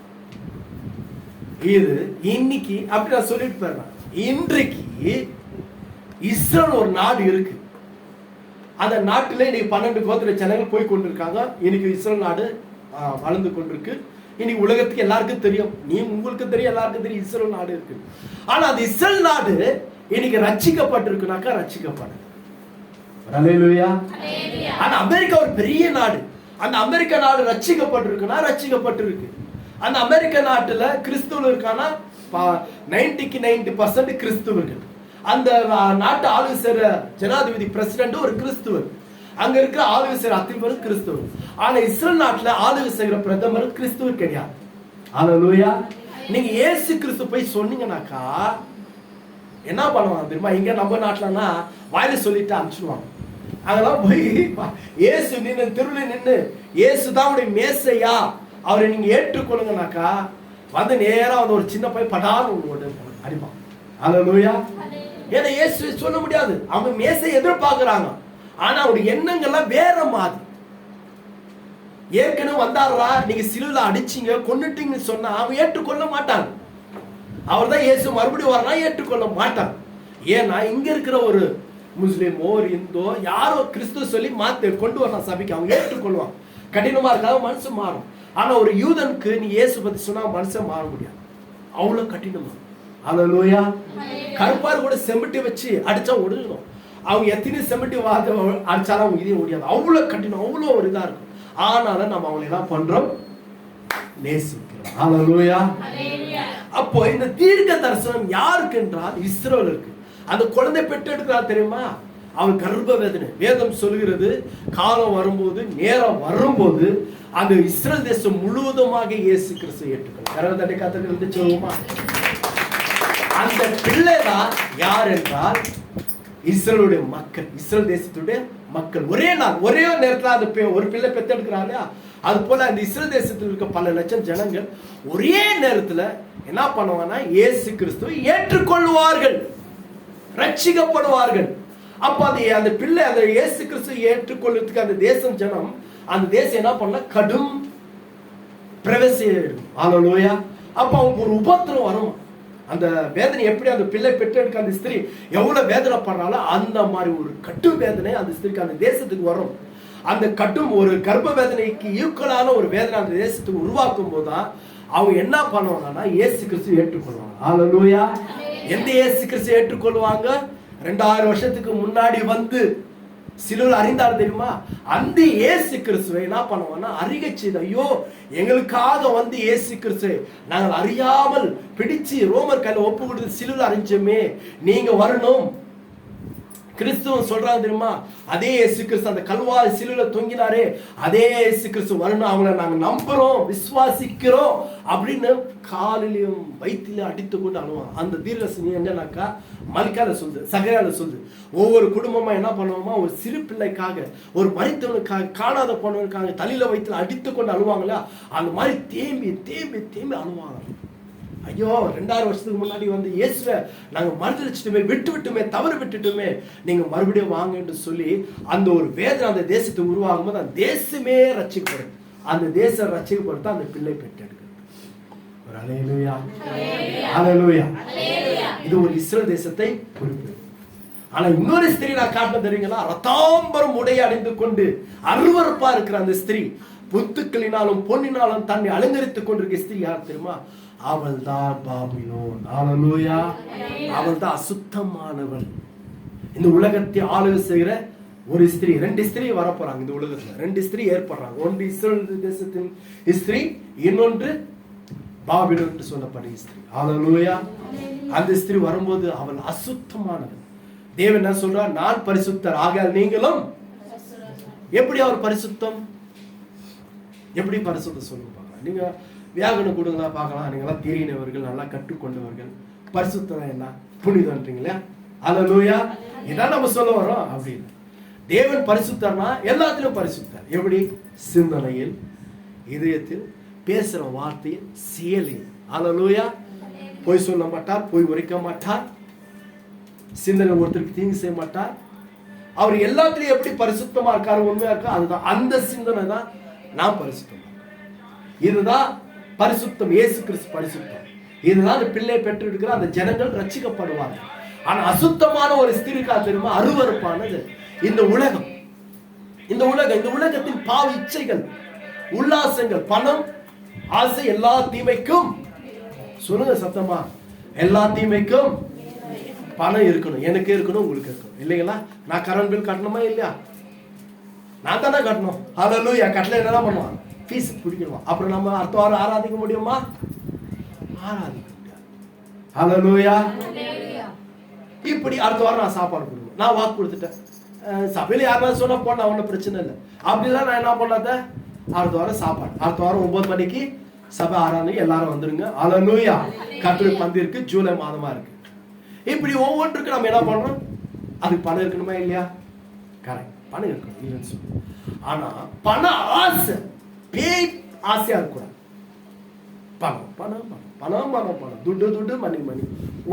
A: இது இன்னைக்கு அப்படி நான் சொல்லிட்டு போறேன். இன்றைக்கு இஸ்ரேல் ஒரு நாடு இருக்கு. அந்த நாட்டில் இன்னைக்கு 12 கோத்திர ஜனங்கள் போய் கொண்டிருக்காங்க. இன்னைக்கு இஸ்ரேல் நாடு வளர்ந்து கொண்டிருக்கு. இன்னைக்கு உலகத்துக்கு எல்லாருக்கும் தெரியும், உங்களுக்கு தெரியும், எல்லாருக்கும் தெரியும் இஸ்ரேல் நாடு இருக்கு. ஆனா அந்த இஸ்ரேல் நாடு இன்னைக்கு ரட்சிக்கப்பட்டிருக்குனாக்கா ரட்சிக்கப்பட. ஹல்லேலூயா. ஆனா அமெரிக்கா ஒரு பெரிய நாடு. அந்த அமெரிக்கா நாடு ரட்சிக்கப்பட்டிருக்குன்னா ரட்சிக்கப்பட்டிருக்கு. அந்த அமெரிக்க நாட்டுல கிறிஸ்துவர்கள் இருக்கானா 90% கிறிஸ்துவர்கள். அந்த நாட்டு ஆளுகை செய்ற ஜனாதிபதி பிரசிடென்ட் ஒரு கிறிஸ்துவர். அங்க இருக்கிற ஆளுகை செய்ற அத்தனை பேரும் கிறிஸ்துவர். ஆனா இஸ்ரேல் நாட்டுல ஆளுகை செய்கிற பிரதமர் கிறிஸ்துவர் கிடையாது. ஹல்லேலூயா. நீங்க இயேசு கிறிஸ்து போய் சொன்னீங்கன்னாக்கா என்ன பண்ணுவாங்க தெரியுமா? இங்க நம்ம நாட்டுலன்னா வாயில சொல்லிட்டு அனுப்பிச்சிடுவாங்க. அங்கெல்லாம் போய் இயேசு நின்று தெருவில் நின்று இயேசு தான் உடைய மேசையா, அவரை நீங்க ஏற்றுக்கொள்ளுங்கனாக்கா வந்து நேரா வந்து ஒரு சின்ன போய் படான்னு ஒன்று அடிப்பான். ஹல்லேலூயா. ஏன்னா இயேசு சொல்ல முடியாது, அவங்க மேசை எதிர்பார்க்கிறாங்க. ஆனா அவருடைய எண்ணங்கள்லாம் வேற மாதிரி. ஏற்கனவே வந்தாரா, நீங்க சிலுவையில அடிச்சீங்க கொன்னுட்டீங்கன்னு சொன்னா அவன் ஏற்றுக்கொள்ள மாட்டாங்க. அவர் தான் இயேசு மறுபடியும் வரனா ஏற்றுக்கொள்ள மாட்டாங்க. ஏன்னா இங்க இருக்கிற ஒரு முஸ்லிமோ ஒரு இந்தோ யாரோ கிறிஸ்துவ சொல்லி மாத்து கொண்டு வரலாம் சபைக்கு, அவங்க ஏற்றுக்கொள்வாங்க. கடினமா இருக்காது, மனசு மாறும். ஆனா ஒரு யூதனுக்கு நீ இயேசு பத்தி சொன்னா மனசை மாற முடியாது, அவ்வளவு கடினமா. ஹல்லேலூயா. கருப்பார் கூட செம்பட்டி வச்சு அடிச்சா ஒடுங்கணும். அவங்க எத்தனை செம்பட்டி அடிச்சாலும் அவங்க இதே முடியாது, அவ்வளவு கடினம், அவ்வளவு ஒரு இதா இருக்கும். ஆனாலும் நம்ம அவங்களை என்ன பண்றோம்? நேசிக்கிறோம். ஹல்லேலூயா. அப்போ இந்த தீர்க்க தரிசனம் யாருக்கு என்றால் இஸ்ரவேலுக்கு. அந்த குழந்தை பெற்றெடுக்கிறார் தெரியுமா, அவன் கர்ப்ப வேதனை. வேதம் சொல்கிறது காலம் வரும்போது, நேரம் வரும்போது அந்த இஸ்ரேல் தேசம் முழுவதுமாக இயேசு கிறிஸ்து ஏற்றுக்கொள்ளும். கரவதட்டை காத்துக்கிறது சொல்லுமா? அந்த பிள்ளை தான் யார் என்றால் இஸ்ரேலுடைய மக்கள், இஸ்ரேல் தேசத்துடைய மக்கள். ஒரே நாள் ஒரே நேரத்தில் அந்த ஒரு பிள்ளை பெற்றெடுக்கிறாங்க. அது போல அந்த இஸ்ரேல் தேசத்தில் இருக்க பல லட்சம் ஜனங்கள் ஒரே நேரத்தில் என்ன பண்ணுவாங்கன்னா இயேசு கிறிஸ்துவை ஏற்றுக்கொள்வார்கள், ரட்சிக்கப்படுவார்கள். அப்ப அந்த பிள்ளை அந்த இயேசு கிறிஸ்துவை ஏற்றுக்கொள்றதுக்கு அந்த தேசம் ஜனம், அந்த தேசம் என்ன பண்ண கடும் பிரவேசம். ஹல்லேலூயா. அப்ப அவங்க ஒரு உபத்திரம் வரும். அந்த வேதனை எப்படி அந்த பிள்ளை பெற்றெடுக்க அந்த ஸ்திரீ எவ்வளவு வேதனை பண்றாலும் அந்த மாதிரி ஒரு கட்டு வேதனை அந்த ஸ்திரீக்கு அந்த தேசத்துக்கு வரும். அந்த கட்டும் ஒரு கர்ப்ப வேதனைக்கு ஈக்குவலான ஒரு வேதனை அந்த தேசத்துக்கு உருவாக்கும் போதுதான் அவங்க என்ன பண்ணுவாங்கன்னா இயேசு கிறிஸ்து ஏற்றுக்கொள்வாங்க. ஹல்லேலூயா. எந்த இயேசு கிறிஸ்து ஏற்றுக்கொள்வாங்க? 2000 வருஷத்துக்கு முன்னாடி வந்து சிலுவையில் அறிந்தார் தெரியுமா? அந்த இயேசு கிறிஸ்துவை என்ன பண்ணுவோம்னா அறிக்கை செய்த, ஐயோ எங்களுக்காக வந்து இயேசு கிறிஸ்துவை நாங்கள் அறியாமல் பிடிச்சு ரோமர் கையில ஒப்பு கொடுத்து சிலுவையில் அறிஞ்சோமே, நீங்க வரணும். கிறிஸ்துவ சொல்றாங்க தெரியுமா? அதே இயேசு கிறிஸ்து அந்த கல்வாரி சிலுவையில தொங்கினாரே, அதே இயேசு கிறிஸ்து வரணும், அவங்கள நாங்க நம்புறோம், விசுவாசிக்கிறோம் அப்படின்னு காலிலையும் வயிற்றிலையும் அடித்து கொண்டு அழுவாங்க. அந்த தீர்க்கதரிசி என்னன்னாக்கா மல்கால சொல்லுது, சகரியால சொல்லுது, ஒவ்வொரு குடும்பமா என்ன பண்ணுவோமா, ஒரு சிறு பிள்ளைக்காக, ஒரு மரித்தவனுக்காக, காணாத போனவனுக்காக தலையில வயிற்றுல அடித்து கொண்டு அழுவாங்களா, அந்த மாதிரி தேம்பி தேம்பி தேம்பி அழுவாங்க. ஐயோ 2000 வருஷத்துக்கு முன்னாடி வந்து இயேசுவை நாங்க மறுதலிச்சிட்டுமே, விட்டுமே, தவறு விட்டுட்டுமே, நீங்க மறுபடியும் வாங்க என்று சொல்லி அந்த ஒரு வேதனை அந்த தேசத்தை உருவாகும் போது அந்த தேசமே ரட்சிக்கப்படும். அந்த தேசம் ரட்சிக்கப்படுத்த அந்த பிள்ளை பெற்றெடுக்கிறது. ஒரு அல்லேலூயா, அல்லேலூயா. இது ஒரு இஸ்ரவேல் தேசத்தை குறிப்பிடுது. ஆனா இன்னொரு ஸ்திரீ நான் காட்ட தெரியுங்களா? ரத்தாம்பரம் உடைய அணிந்து கொண்டு அருவருப்பா இருக்கிற அந்த ஸ்திரீ, புத்துக்களினாலும் பொன்னினாலும் தன்னை அலங்கரித்துக் கொண்டிருக்க ஸ்திரீ யார் தெரியுமா? அவள் தான் பாபிலோன். அல்லேலூயா. அவள் தான் அசுத்தமானவள். இந்த உலகத்தை ஆளுகை செய்கிற ஒரு ஸ்திரீ, 2 ஸ்திரீ வரப்போறாங்க இந்த உலகத்துல. 2 ஸ்திரீ ஏற்படுறாங்க. ஒன்று இஸ்ரவேல் தேசத்தின் ஸ்திரீ, இன்னொன்று பாபிலோன் என்று சொல்லப்படுற ஸ்திரீ. அல்லேலூயா. அந்த ஸ்திரீ வரும்போது அவள் அசுத்தமானவள். தேவன் என்ன சொல்றார்? நான் பரிசுத்தர், ஆகையால் நீங்களும். எப்படி அவர் பரிசுத்தம்? எப்படி பரிசுத்தம் சொல்லுங்க பார்க்கலாம். நீங்க வியாகரணம் கொடுங்களா பார்க்கலாம். நீங்களாம் தெரியினவர்கள், நல்லா கற்றுக்கொண்டவர்கள். பரிசுத்தம் என்ன? புனிதன்றீங்களா? அல்லேலூயா. இதான் நம்ம சொல்ல வரோம். அப்படின்னு தேவன் பரிசுத்தர்னா எல்லாத்திலும் பரிசுத்தர். எப்படி? சிந்தனையில், இதயத்தில், பேசுற வார்த்தையில், செயலில். அல்லேலூயா. பொய் சொல்ல மாட்டார், பொய் உரைக்க மாட்டார், சிந்தனை ஒருத்தருக்கு தீங்கு செய்ய மாட்டார். அவர் எல்லாத்திலையும் எப்படி பரிசுத்தமா இருக்காரு, உண்மையா இருக்கா, அதுதான் அந்த சிந்தனை தான் நான் பரிசுத்தம். இதுதான் பரிசுத்தம். இயேசு கிறிஸ்து பரிசுத்தம். இதுதான் அந்த பிள்ளை பெற்று இருக்கிற அந்த ஜனங்கள் ரட்சிக்கப்படுவாங்க. ஆனா அசுத்தமான ஒரு ஸ்திரீக்கா தெரியுமா? அருவருப்பானது இந்த உலகம். இந்த உலகத்தின் பாவ இச்சைகள், உல்லாசங்கள், பணம், ஆசை, எல்லா தீமைக்கும். சொல்லுங்க சத்தமா, எல்லா தீமைக்கும் பணம் இருக்கணும். எனக்கு இருக்கணும், உங்களுக்கு இருக்கணும், இல்லைங்களா? நான் கரண்ட் பில் கட்டணுமா இல்லையா? நான் தானே கட்டணும். அல்லேலூயா. கட்டல என்னதான் பண்ணுவான்? ஃபீஸ் பிடிக்கணும். அப்புறம் நம்ம அடுத்த வாரம் ஆராதிக்க முடியுமா? ஆராதிக்க முடியாது. அல்லேலூயா. இப்படி அடுத்த வாரம் நான் சாப்பாடு கொடுக்கணும். நான் வாக்கு கொடுத்துட்டேன். சபையில யாராவது சொன்னா போனா ஒன்றும் பிரச்சனை இல்லை. அப்படிலாம் நான் என்ன பண்ணாத, அடுத்த வாரம் சாப்பாடு, அடுத்த வாரம் 9 மணிக்கு சபை ஆராதனைக்கு எல்லாரும் வந்துருங்க. அல்லேலூயா. கர்த்தருடைய பந்தி இருக்கு, ஜூலை மாதமா இருக்கு. இப்படி ஒவ்வொன்றுக்கு நம்ம என்ன பண்றோம்? அதுக்கு பணம் இருக்கணுமா இல்லையா? கரெக்ட், பணம் இருக்கணும், இல்லைன்னு சொல்லு. ஆனா பண ஆசை, பேய் ஆசையா இருக்கக்கூடாது. பணம் பணம் பணம் பணம் பணம் பணம், துட்டு துட்டு, மணி மணி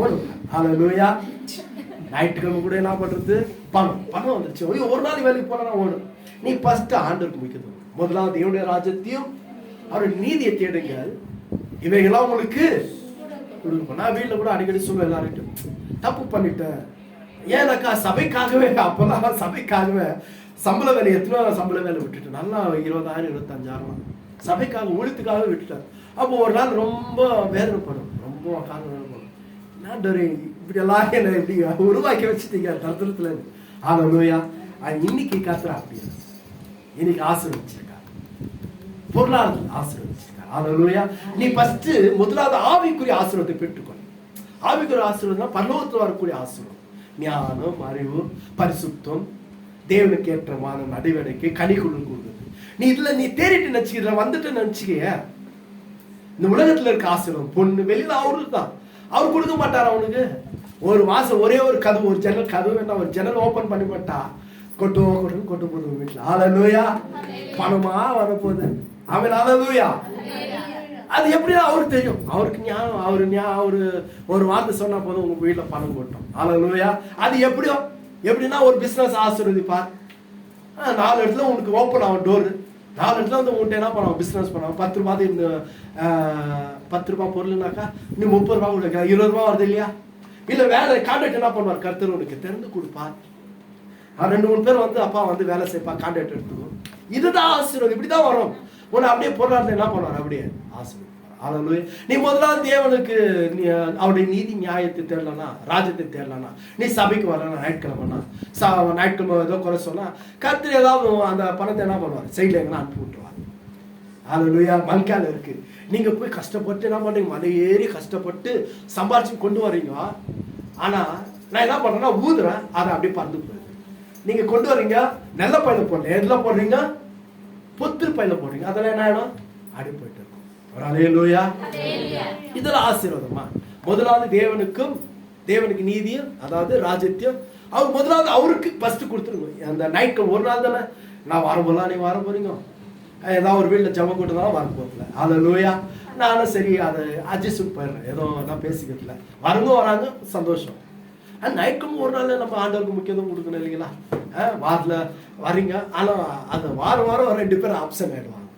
A: ஓடும். அல்லேலூயா. ஞாயிற்றுக்கிழமை கூட என்ன பண்றது? பணம் பணம் வந்துருச்சு. ஒரு நாள் வேலைக்கு போனா ஓடும். நீ ஃபர்ஸ்ட் ஆண்டவருக்கு முக்கியத்துவம். முதலாவது தேவனுடைய ராஜ்யத்தையும் அவருடைய நீதியை தேடுங்கள், இவைகளாம் உங்களுக்கு கொடுக்கும். நான் வீட்டில் கூட அடிக்கடி சொல்லுவேன் எல்லார்கிட்டும், தப்பு பண்ணிட்டேன். ஏன்னாக்கா சபைக்காகவே, அப்பெல்லாம் சபைக்காகவே சம்பள வேலை, எத்தனை சம்பள வேலை விட்டுட்டேன். நல்லா 20,000 25,000 சபைக்காக ஊழியத்துக்காக விட்டுட்டேன். அப்போ ஒரு நாள் ரொம்ப வேதனைப்படும், ரொம்ப காரணம் வேதனைப்படும். நான் இப்படி எல்லாம் என்ன இப்படி உருவாக்கி வச்சுட்டீங்க தரத்துல. அல்லேலூயா. இன்னைக்கு கர்த்தர் அப்படியே இன்னைக்கு ஆசீர்வதிச்சிருக்கார், பொருளாதார ஆசீர்வதிச்சிருக்கார். அல்லேலூயா. நீ ஃபர்ஸ்ட் முதலாவது ஆவிக்குரிய ஆசீர்வாதத்தை பெற்றுக்கொள். ஆவிக்குரிய ஆசீர்வாதம் பரலோகத்தில் வரக்கூடிய ஆசீர்வாதம். ஞானம், அறிவு, பரிசுத்தம், தேவனுக்கு ஏற்றமான நடவடிக்கை, கனிக்குள் கொடுக்குது. நீ இதுல நீ தேடிட்டு நினைச்சுக்க, வந்துட்டு நினைச்சுக்க. இந்த உலகத்துல இருக்க ஆசீர்வாதம் பொண்ணு வெளியில அவருக்கு தான். அவர் கொடுக்க மாட்டார். அவனுக்கு ஒரு வாசம், ஒரே ஒரு கதவு, ஒரு ஜன்னல் கதவு வேண்டாம், ஒரு ஜன்னல் ஓபன் பண்ணி மாட்டா கொட்டு கொட்டு போகுது வீட்டுல. அல்லேலூயா. பணமா வரப்போகுது. அவன் அல்லேலூயா. அது எப்படின்னா அவருக்கு தெரியும். அவருக்கு ஞானம், அவரு ஒரு வார்த்தை சொன்னா போதும் உங்க வீட்டுல பணம் கொட்டும். அல்லேலூயா. அது எப்படின்னா ஒரு பிசினஸ் ஆசீர்வதிப்பார். 4 இடத்துல உங்களுக்கு ஓப்பன் ஆகும் டோர். 4 இடத்துல வந்து உங்கள்கிட்ட என்ன பண்ணுவோம்? பிசினஸ் பண்ணுவோம். 10 ரூபாய் இந்த 10 ரூபாய் பொருள்னாக்கா நீ 30 ரூபாய் கொடுக்க, 20 ரூபாய் வருது இல்லையா? இல்ல வேலை கான்ட்ராக்ட் என்ன பண்ணுவார்? கர்த்தர் உனக்கு திறந்து கொடுப்பார். 2-3 பேர் வந்து அப்பா வந்து வேலை செய்ப்பா, கான்ட்ராக்ட் எடுத்துக்கோ. இதுதான் ஆசீர்வாதம். இப்படிதான் வரும். உன்னை அப்படியே பொருளாதாரம் என்ன பண்ணுவார்? அப்படியே ஆசீர்வாதம். அல்லேலூயா. நீ முதலாவது தேவனுக்கு அவருடைய நீதி நியாயத்தை தேடலனா, ராஜ்யத்தை தேடலனா, நீ சபைக்கு வரலாம் ஞாயிற்றுக்கிழமைனா, ஞாயிற்றுக்கிழமை ஏதோ குறை சொன்னா கர்த்தர் ஏதாவது அந்த பணத்தை என்ன பண்ணுவார், சைடில் எங்கன்னா அனுப்பி விட்டுருவார். அல்லேலூயா. மல்கால இருக்கு, நீங்க போய் கஷ்டப்பட்டு என்ன பண்றீங்க, மலை ஏறி கஷ்டப்பட்டு சம்பாரிச்சு கொண்டு வரீங்க. ஆனா நான் என்ன பண்றேன்னா ஊதுறேன், அதை அப்படியே பறந்து போயிடுது. நீங்க கொண்டு வரீங்க, நல்ல பையில போடல, எதுல போடுறீங்க, பொத்தில் பையில போடுறீங்க, அதெல்லாம் என்ன ஆயிடும், அடி போயிட்டு இருக்கும். அல்லேலூயா. இதுல ஆசீர்வாதமா முதலாவது தேவனுக்கு நீதியும் அதாவது ராஜ்யத்தையும் அவர் முதலாவது அவருக்கு ஃபர்ஸ்ட் கொடுத்துருங்க. அந்த நைட் ஒரு நாள் தானே நான் வரும்போதெல்லாம் நீங்க வர போறீங்க, ஏதாவது ஒரு வீட்டில் ஜபம் கூட்டதான் வர போகல. அல்லேலூயா. நானும் சரி அதை அட்ஜஸ்ட் போயிடுறேன், ஏதோ நான் பேசிக்கிறதுல வரவங்க வராங்க சந்தோஷம். நைட்டும் ஒரு நாள் நம்ம ஆண்டவருக்கு முக்கியத்துவம் கொடுக்கணும் இல்லைங்களா. வாரத்தில் வரீங்க, ஆனால் அந்த வாரம் 2 பேர் ஆப்சன்ட் ஆகிடுவாங்க.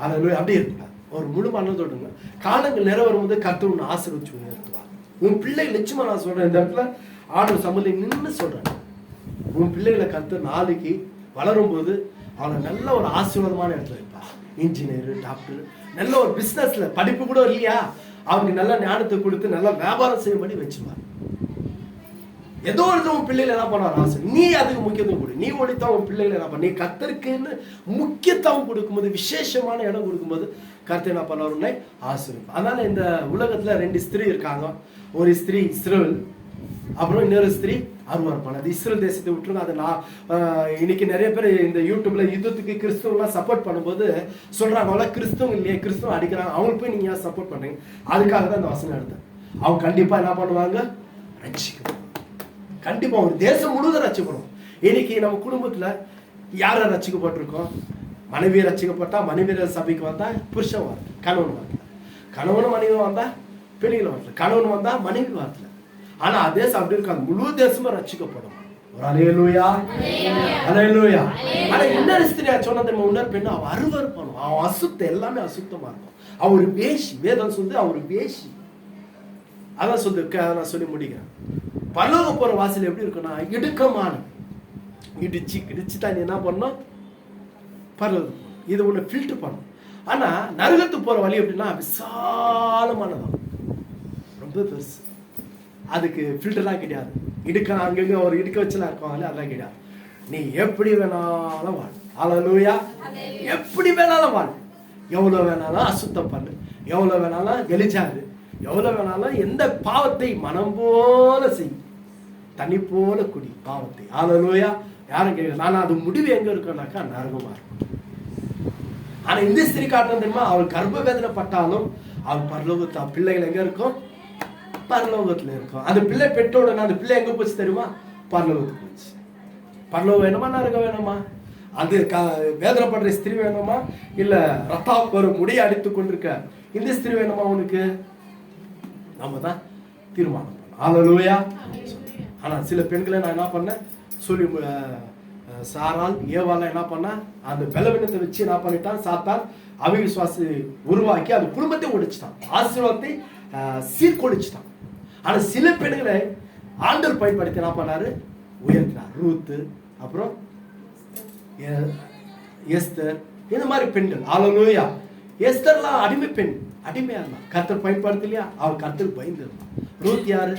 A: அல்லேலூயா. அப்படி இருக்குல்ல, ஒரு முழு மனம் தொடுங்க. காலங்கள் நிறைய வரும்போது கர்த்தர் உன்னை ஆசீர்வதிச்சு உயர்த்துவார். உன் பிள்ளை நிச்சயமா நான் சொல்றேன், இந்த இடத்துல ஆண்டவர் சம்பந்தம் நின்று சொல்றேன், உன் பிள்ளைகளை கர்த்தர் நாளைக்கு வளரும்போது அவனை நல்ல ஒரு ஆசீர்வாதமான இடத்துல வைப்பார். இன்ஜினியர், டாக்டர், நல்ல ஒரு பிசினஸ்ல படிப்பு கூட இல்லையா, அவனுக்கு நல்ல ஞானத்தை கொடுத்து நல்ல வியாபாரம் செய்யும்படி வச்சுவார். ஏதோ ஒரு உன் பிள்ளைகளை என்ன பண்ணுவார் ஆசை, நீ அதுக்கு முக்கியத்துவம் கொடு. நீ ஒழித்தா உன் பிள்ளைகளை என்ன பண்ண, நீ கர்த்தருக்குன்னு முக்கியத்துவம் கொடுக்கும்போது, விசேஷமான இடம் கொடுக்கும்போது கர்த்தர் என்ன பண்ணுவாருன்னு ஆசீர்வாதம். அதனால இந்த உலகத்துல 2 ஸ்திரீ இருக்காங்க. ஒரு ஸ்திரீ இஸ்ரவேல், அப்புறம் இன்னொரு ஸ்திரீ அருவருப்பான. அது இஸ்ரேல் தேசத்தை விட்டுருங்க. அது நான் இன்னைக்கு நிறைய பேர் இந்த யூடியூப்ல யுத்தத்துக்கு கிறிஸ்துவெல்லாம் சப்போர்ட் பண்ணும்போது சொல்றாங்க, கிறிஸ்துவங்க இல்லையே, கிறிஸ்துவ அடிக்கிறாங்க, அவங்களுக்கு போய் நீங்க ஏன் சப்போர்ட் பண்றீங்க. அதுக்காக தான் இந்த வசனம் எடுத்தேன். அவங்க கண்டிப்பா என்ன பண்ணுவாங்க, ரட்சிக்கணும். கண்டிப்பா ஒரு தேசம் முழுவதும் ரட்சிக்கணும். இன்னைக்கு நம்ம குடும்பத்துல யார ரட்சிக்கப்பட்டிருக்கோம், மனைவியை ரட்சிக்கப்பட்டா மனைவிய சபைக்கு வந்தா புருஷன் வரல, கணவன் வரல, கணவனும் மனைவி வந்தா பெண்கள் வரல, கணவன் வந்தா மனைவி வரல. ஆனா அதே அப்படி இருக்காது, முழு தேசமும் ரட்சிக்கப்படும். அல்லேலூயா. அல்லேலூயா. ஆனா இன்னொரு ஸ்திரியா சொன்ன தெரியுமா, இன்னொரு பெண்ணு அவன் அருவருப்பான், அவன் அசுத்தம், எல்லாமே அசுத்தமா இருக்கும். அவர் வேஷி, வேதம் சொல்லுது அவர் வேஷி. அதான் சொல்லு, நான் சொல்லி முடிக்கிறேன். பரலோக போற வாசல் எப்படி இருக்குன்னா இடுக்கமான, இடிச்சு தான் என்ன பண்ணணும், பரலோகம் இது ஒண்ணு ஃபில்டர் பண்ணும். ஆனா நரகத்துக்கு போற வழி எப்படின்னா விசாலமானதான், ரொம்ப பெருசு. அதுக்கு ஃபில்டர்லாம் கிடையாது. இடுக்க அங்கங்க ஒரு இடுக்க வச்சுலாம் இருக்காங்களே, அதெல்லாம் கிடையாது. நீ எப்படி வேணாலும் வாழ். அல்லேலூயா. எப்படி வேணாலும் வாழ், எவ்வளவு வேணாலும் அசுத்தம் பண்ணு, எவ்வளவு வேணாலும் கெலிஜாரு, எவ்வளவு வேணாலும் எந்த பாவத்தை மனம் போல செய், தனி போல குடி பாவத்தை. அல்லேலூயா. யாரும் கேட்கல. நான் அது முடிவு எங்க இருக்குன்னாக்கா நரகமா இருக்கும். ஆனா இந்த ஸ்திரீ காட்டுறது தெரியுமா, அவள் கர்ப்ப வேதனை பட்டாலும் அவள் பரலோகத்து பிள்ளைகள் எங்க இருக்கும், பரலோகத்துல இருக்கும். அந்த பிள்ளை பெற்றோட அந்த பிள்ளை எங்க போச்சு தெரியுமா, பரலோகத்துக்கு போச்சு. பரலோகம் வேணுமா நரகம் வேணுமா, அது வேதனைப்படுற ஸ்திரீ வேணுமா, இல்ல ரத்தாவுக்கு ஒரு முடியை அடித்து கொண்டிருக்க இந்த ஸ்திரீ வேணுமா உனக்கு, நம்ம தான் தீர்மானம் பண்ணோம். அல்லேலூயா. ஆனா சில பெண்களை நான் என்ன பண்ணேன் சொல்லி, சாரால் ஏவால என்ன பண்ணா, அந்த பலவீனத்தை வச்சு என்ன பண்ணிட்டான் சாத்தான், அவிசுவாசி உருவாக்கி அது குடும்பத்தை ஒடிச்சிட்டான், ஆசீர்வாதத்தை சீர்கொழிச்சிட்டான். ஆனா சில பெண்களை ஆண்டவர் பயன்படுத்தி என்ன பண்ணாரு, உயர்த்தினார். ரூத்து, அப்புறம் எஸ்தர், இந்த மாதிரி பெண்கள். அல்லேலூயா. எஸ்தர்லாம் அடிமை பெண், அடிமையா இருந்தா, கர்த்தர் பயன்படுத்தலையா, அவள் கர்த்தருக்கு பயந்து இருந்தான். ரூத் யாரு,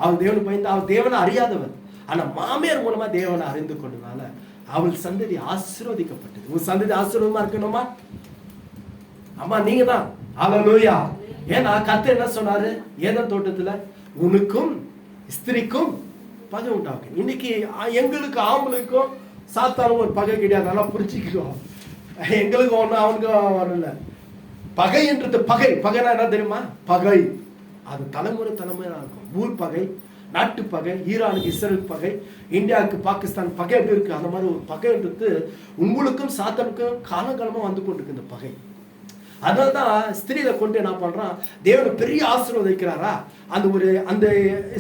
A: அவள் தேவனுக்கு பயந்து, அவள் தேவனை அறியாதவன். ஆனா மாமியார் மூலமா தேவனை அறிந்து கொண்டனால அவள் சந்ததி ஆசீர்வதிக்கப்பட்டது. உன் சந்ததி ஆசீர்வாதமா இருக்கணுமா, அம்மா நீங்க தான். அல்லேலூயா. ஏன்னா கர்த்தர் என்ன சொன்னாரு, ஏதேன் தோட்டத்துல உனக்கும் ஸ்திரிக்கும் பகை உண்டாகும். இன்னைக்கு எங்களுக்கு ஆம்பளுக்கும் சாத்தானும் ஒரு பகை கிடையாது, நல்லா புரிஞ்சுக்கிறோம். எங்களுக்கு ஒண்ணு அவனுக்கு வரல. பகைன்றது பகை, பகைனா என்ன தெரியுமா, பகை அது தலைமுறை இருக்கும். ஊர் பகை, நாட்டு பகை, ஈரானுக்கு இஸ்ரேல் பகை, இந்தியாவுக்கு பாகிஸ்தான் பகை எப்படி இருக்கு, அந்த மாதிரி ஒரு பகைன்றது உங்களுக்கும் சாத்தானுக்கும் காலகாலமா வந்து கொண்டிருக்கு இந்த பகை. அதனால்தான் ஸ்திரீல கொண்டு என்ன பண்றான், தேவன் பெரிய ஆசீர்வாதம் வைக்கிறாரா, அந்த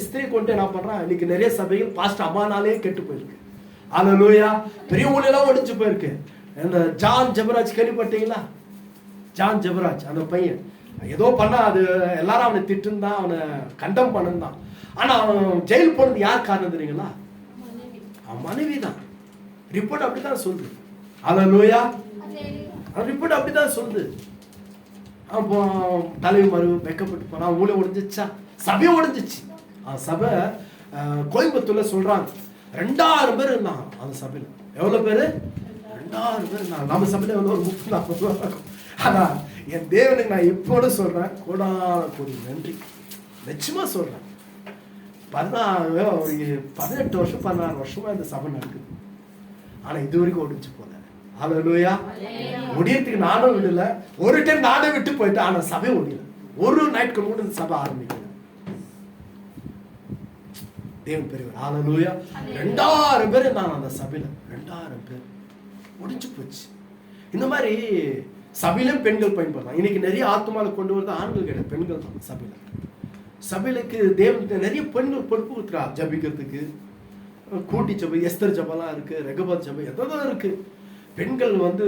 A: ஸ்திரீ கொண்டு என்ன பண்றான், இன்னைக்கு நிறைய சபைகள் பாஸ்டர் அம்மானாலே கெட்டு போயிருக்கு. அல்லேலூயா. பெரிய ஊழலாம் ஒடிச்சு போயிருக்கு. இந்த ஜான் ஜெபராஜ் கேள்விப்பட்டீங்களா, ஜான் ஜெபராஜ் அந்த பையன் ஏதோ பண்ணா, அது எல்லாரும் அவனை திட்டுந்தான், அவனை கண்டம் பண்ணுந்தான். ஆனா அவன் ஜெயில் போனது யார் காரணம் தெரியுங்களா, அவன் மனைவி தான். ரிப்போர்ட் அப்படிதான் சொல்லுது. அல்லேலூயா. ரிப்போர்ட் அப்படிதான் சொல்லுது. அப்போ தலைவி மறு வெக்கப்பட்டு போனா, ஊழ உடைஞ்சிச்சா, சபையை உடைஞ்சிச்சு. சபை கோயம்புத்தூர்ல சொல்றாங்க 2000 பேர் இருந்தாங்க அந்த சபையில. எவ்வளவு பேரு? 2000 பேர் இருந்தாங்க. நம்ம சபையில வந்து ஒரு 30-40 இருக்கும். ஆனா என் தேவனுக்கு நான் இப்போட சொல்றேன், கோடி நன்றி. நிச்சயமா சொல்றேன். 18 வருஷம் 16 வருஷமா இந்த சபை நடக்குது. ஆனா இது வரைக்கும் ஒடிச்சு போல. ஹல்லேலூயா. ஒடியறதுக்கு நானும் விடல, ஒரு டைம் நானே விட்டு போயிட்டேன். ஆனா சபை ஒடியல. ஒரு நைட் கூட இந்த சபை ஆரம்பிக்கல. தேவன் பெரியவர். ஹல்லேலூயா. 2000 பேர் நான் அந்த சபையில, 2000 பேர் ஒடிஞ்சு போச்சு. இந்த மாதிரி சபையிலும் பெண்கள் பயன்படுத்தலாம். இன்னைக்கு நிறைய ஆத்மாவை கொண்டு வரது ஆண்கள் கிடையாது, பெண்கள் தான் சபையில. சபையிலுக்கு தேவன் நிறைய பெண்கள் பொறுப்பு கொடுக்குறா. ஜபிக்கிறதுக்கு கூட்டி ஜபை, எஸ்தர் ஜபெல்லாம் இருக்கு, ரெகபத் ஜபை, எதோ இருக்கு. பெண்கள் வந்து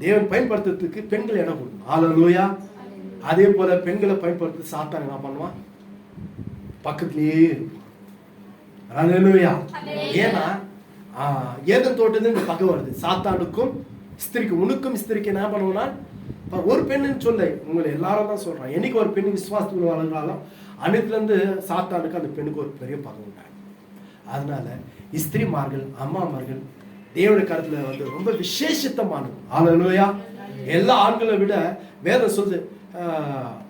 A: தேவன் பயன்படுத்துறதுக்கு பெண்கள் இடம் கொடுக்கணும். ஹல்லேலூயா. அதே போல பெண்களை பயன்படுத்தி சாத்தான் என்ன பண்ணுவான்? பக்கத்திலேயே இருப்பான். ஹல்லேலூயா. ஏன்னா ஏதன் தோட்டது இந்த பகை வருது. சாத்தானுக்கும் ஸ்திரிக்கும், உனக்கும் ஸ்திரிக்கு என்ன பண்ணுவோம்னா, ஒரு பெண்ணுன்னு சொல்ல, உங்களை எல்லாரும் தான் சொல்றான். என்னைக்கு ஒரு பெண்ணு விசுவாசத்துக்கு வளர்ந்தாலும் அன்னைக்குல இருந்து சாத்தானுக்கு அந்த பெண்ணுக்கு ஒரு பெரிய பகை உண்டாங்க. அதனால ஸ்திரிமார்கள், அம்மாமார்கள் தேவனுடைய கருத்துல வந்து ரொம்ப விசேஷத்தமானது. ஹல்லேலூயா. எல்லா ஆண்களை விட வேதம் சொல்லுது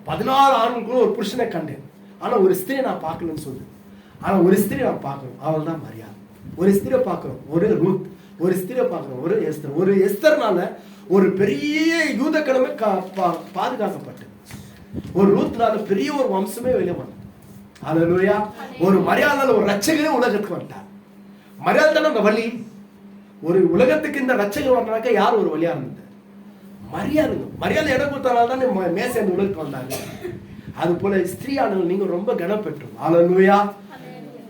A: 14 ஆண்களுக்குள்ள ஒரு புருஷனை கண்டேன், ஆனா ஒரு ஸ்திரியை நான் பார்க்கலன்னு சொல்லுது. ஆனா ஒரு ஸ்திரியை நான் பார்க்கணும், அவள் தான் மரியாதை. ஒரு ஸ்திரியை பார்க்கிறோம், ஒரு ரூத். ஒரு ஸ்திரியை பார்க்கிறோம், ஒரு எஸ்தர். ஒரு எஸ்தர்னால ஒரு பெரிய யூத கடமை பாதுகாக்கப்பட்டது. ஒரு ரூத்னால பெரிய ஒரு வம்சமே வெளியே வந்தது. ஹல்லேலூயா. ஒரு மரியாதை, ஒரு ரட்சகரே உலகத்துக்கு வந்தார். மரியாதை தானே அந்த வழி. ஒரு உலகத்துக்கு இந்த ரட்சகர் வந்தாக்க யார் ஒரு வழியா இருந்தது? மரியாதை. மரியாதை இடம் கொடுத்தனால தான் மேசை அந்த உலகத்துக்கு வந்தாங்க. அது போல ஸ்திரீயானவங்க நீங்க ரொம்ப கனம் பெற்றோம். ஹல்லேலூயா.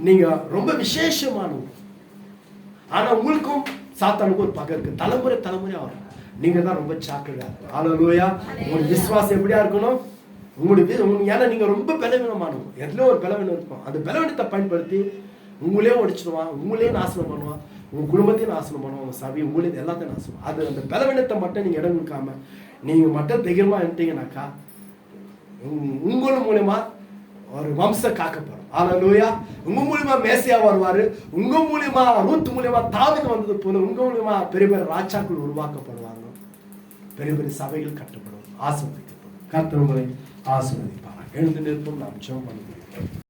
A: நீங்க ரொம்ப விசேஷமானவங்க. ஆனா உங்களுக்கும் சாத்தானுக்கும் ஒரு பகை இருக்கு. தலைமுறையா வரும். நீங்க தான் ரொம்ப ஜாக்கிரதையா இருக்கணும். ஹல்லேலூயா. உங்களுடைய விசுவாசம் எப்படியா இருக்கணும்? ஏன்னா நீங்க ரொம்ப பலவீனமானவங்க. எதுல ஒரு பலவீனம் இருக்கும். அந்த பலவீனத்தை பயன்படுத்தி உங்களே ஒடிச்சிடுவான், உங்களே நாசனம் பண்ணுவான், உங்க குடும்பத்தையும் நாசனம் பண்ணுவான், உங்க சபை உங்களே எல்லாத்தையும் நாசனம். அது அந்த பலவீனத்தை மட்டும் நீங்க இடம் கொடுக்காம நீங்க மட்டும் தைரியமா இருந்தீங்கன்னாக்கா உங்கள் மூலமா ஒரு வம்சம் காக்கப்படும். ஹல்லேலூயா. உங்க மூலியமா மேசியா வருவாரு. உங்க மூலியமா ரூத் மூலியமா தாவீது வந்தது போல உங்க மூலியமா பெரிய பெரிய ராஜாக்கள் உருவாக்கப்படுவாங்க. பெரிய பெரிய சபைகள் கட்டப்படும், ஆசீர்வதிக்கப்படும். கர்த்தர் உங்களை ஆசீர்வதிப்பார். எழுந்து நிற்போம், நாம் ஜெபம் பண்ணுவோம்.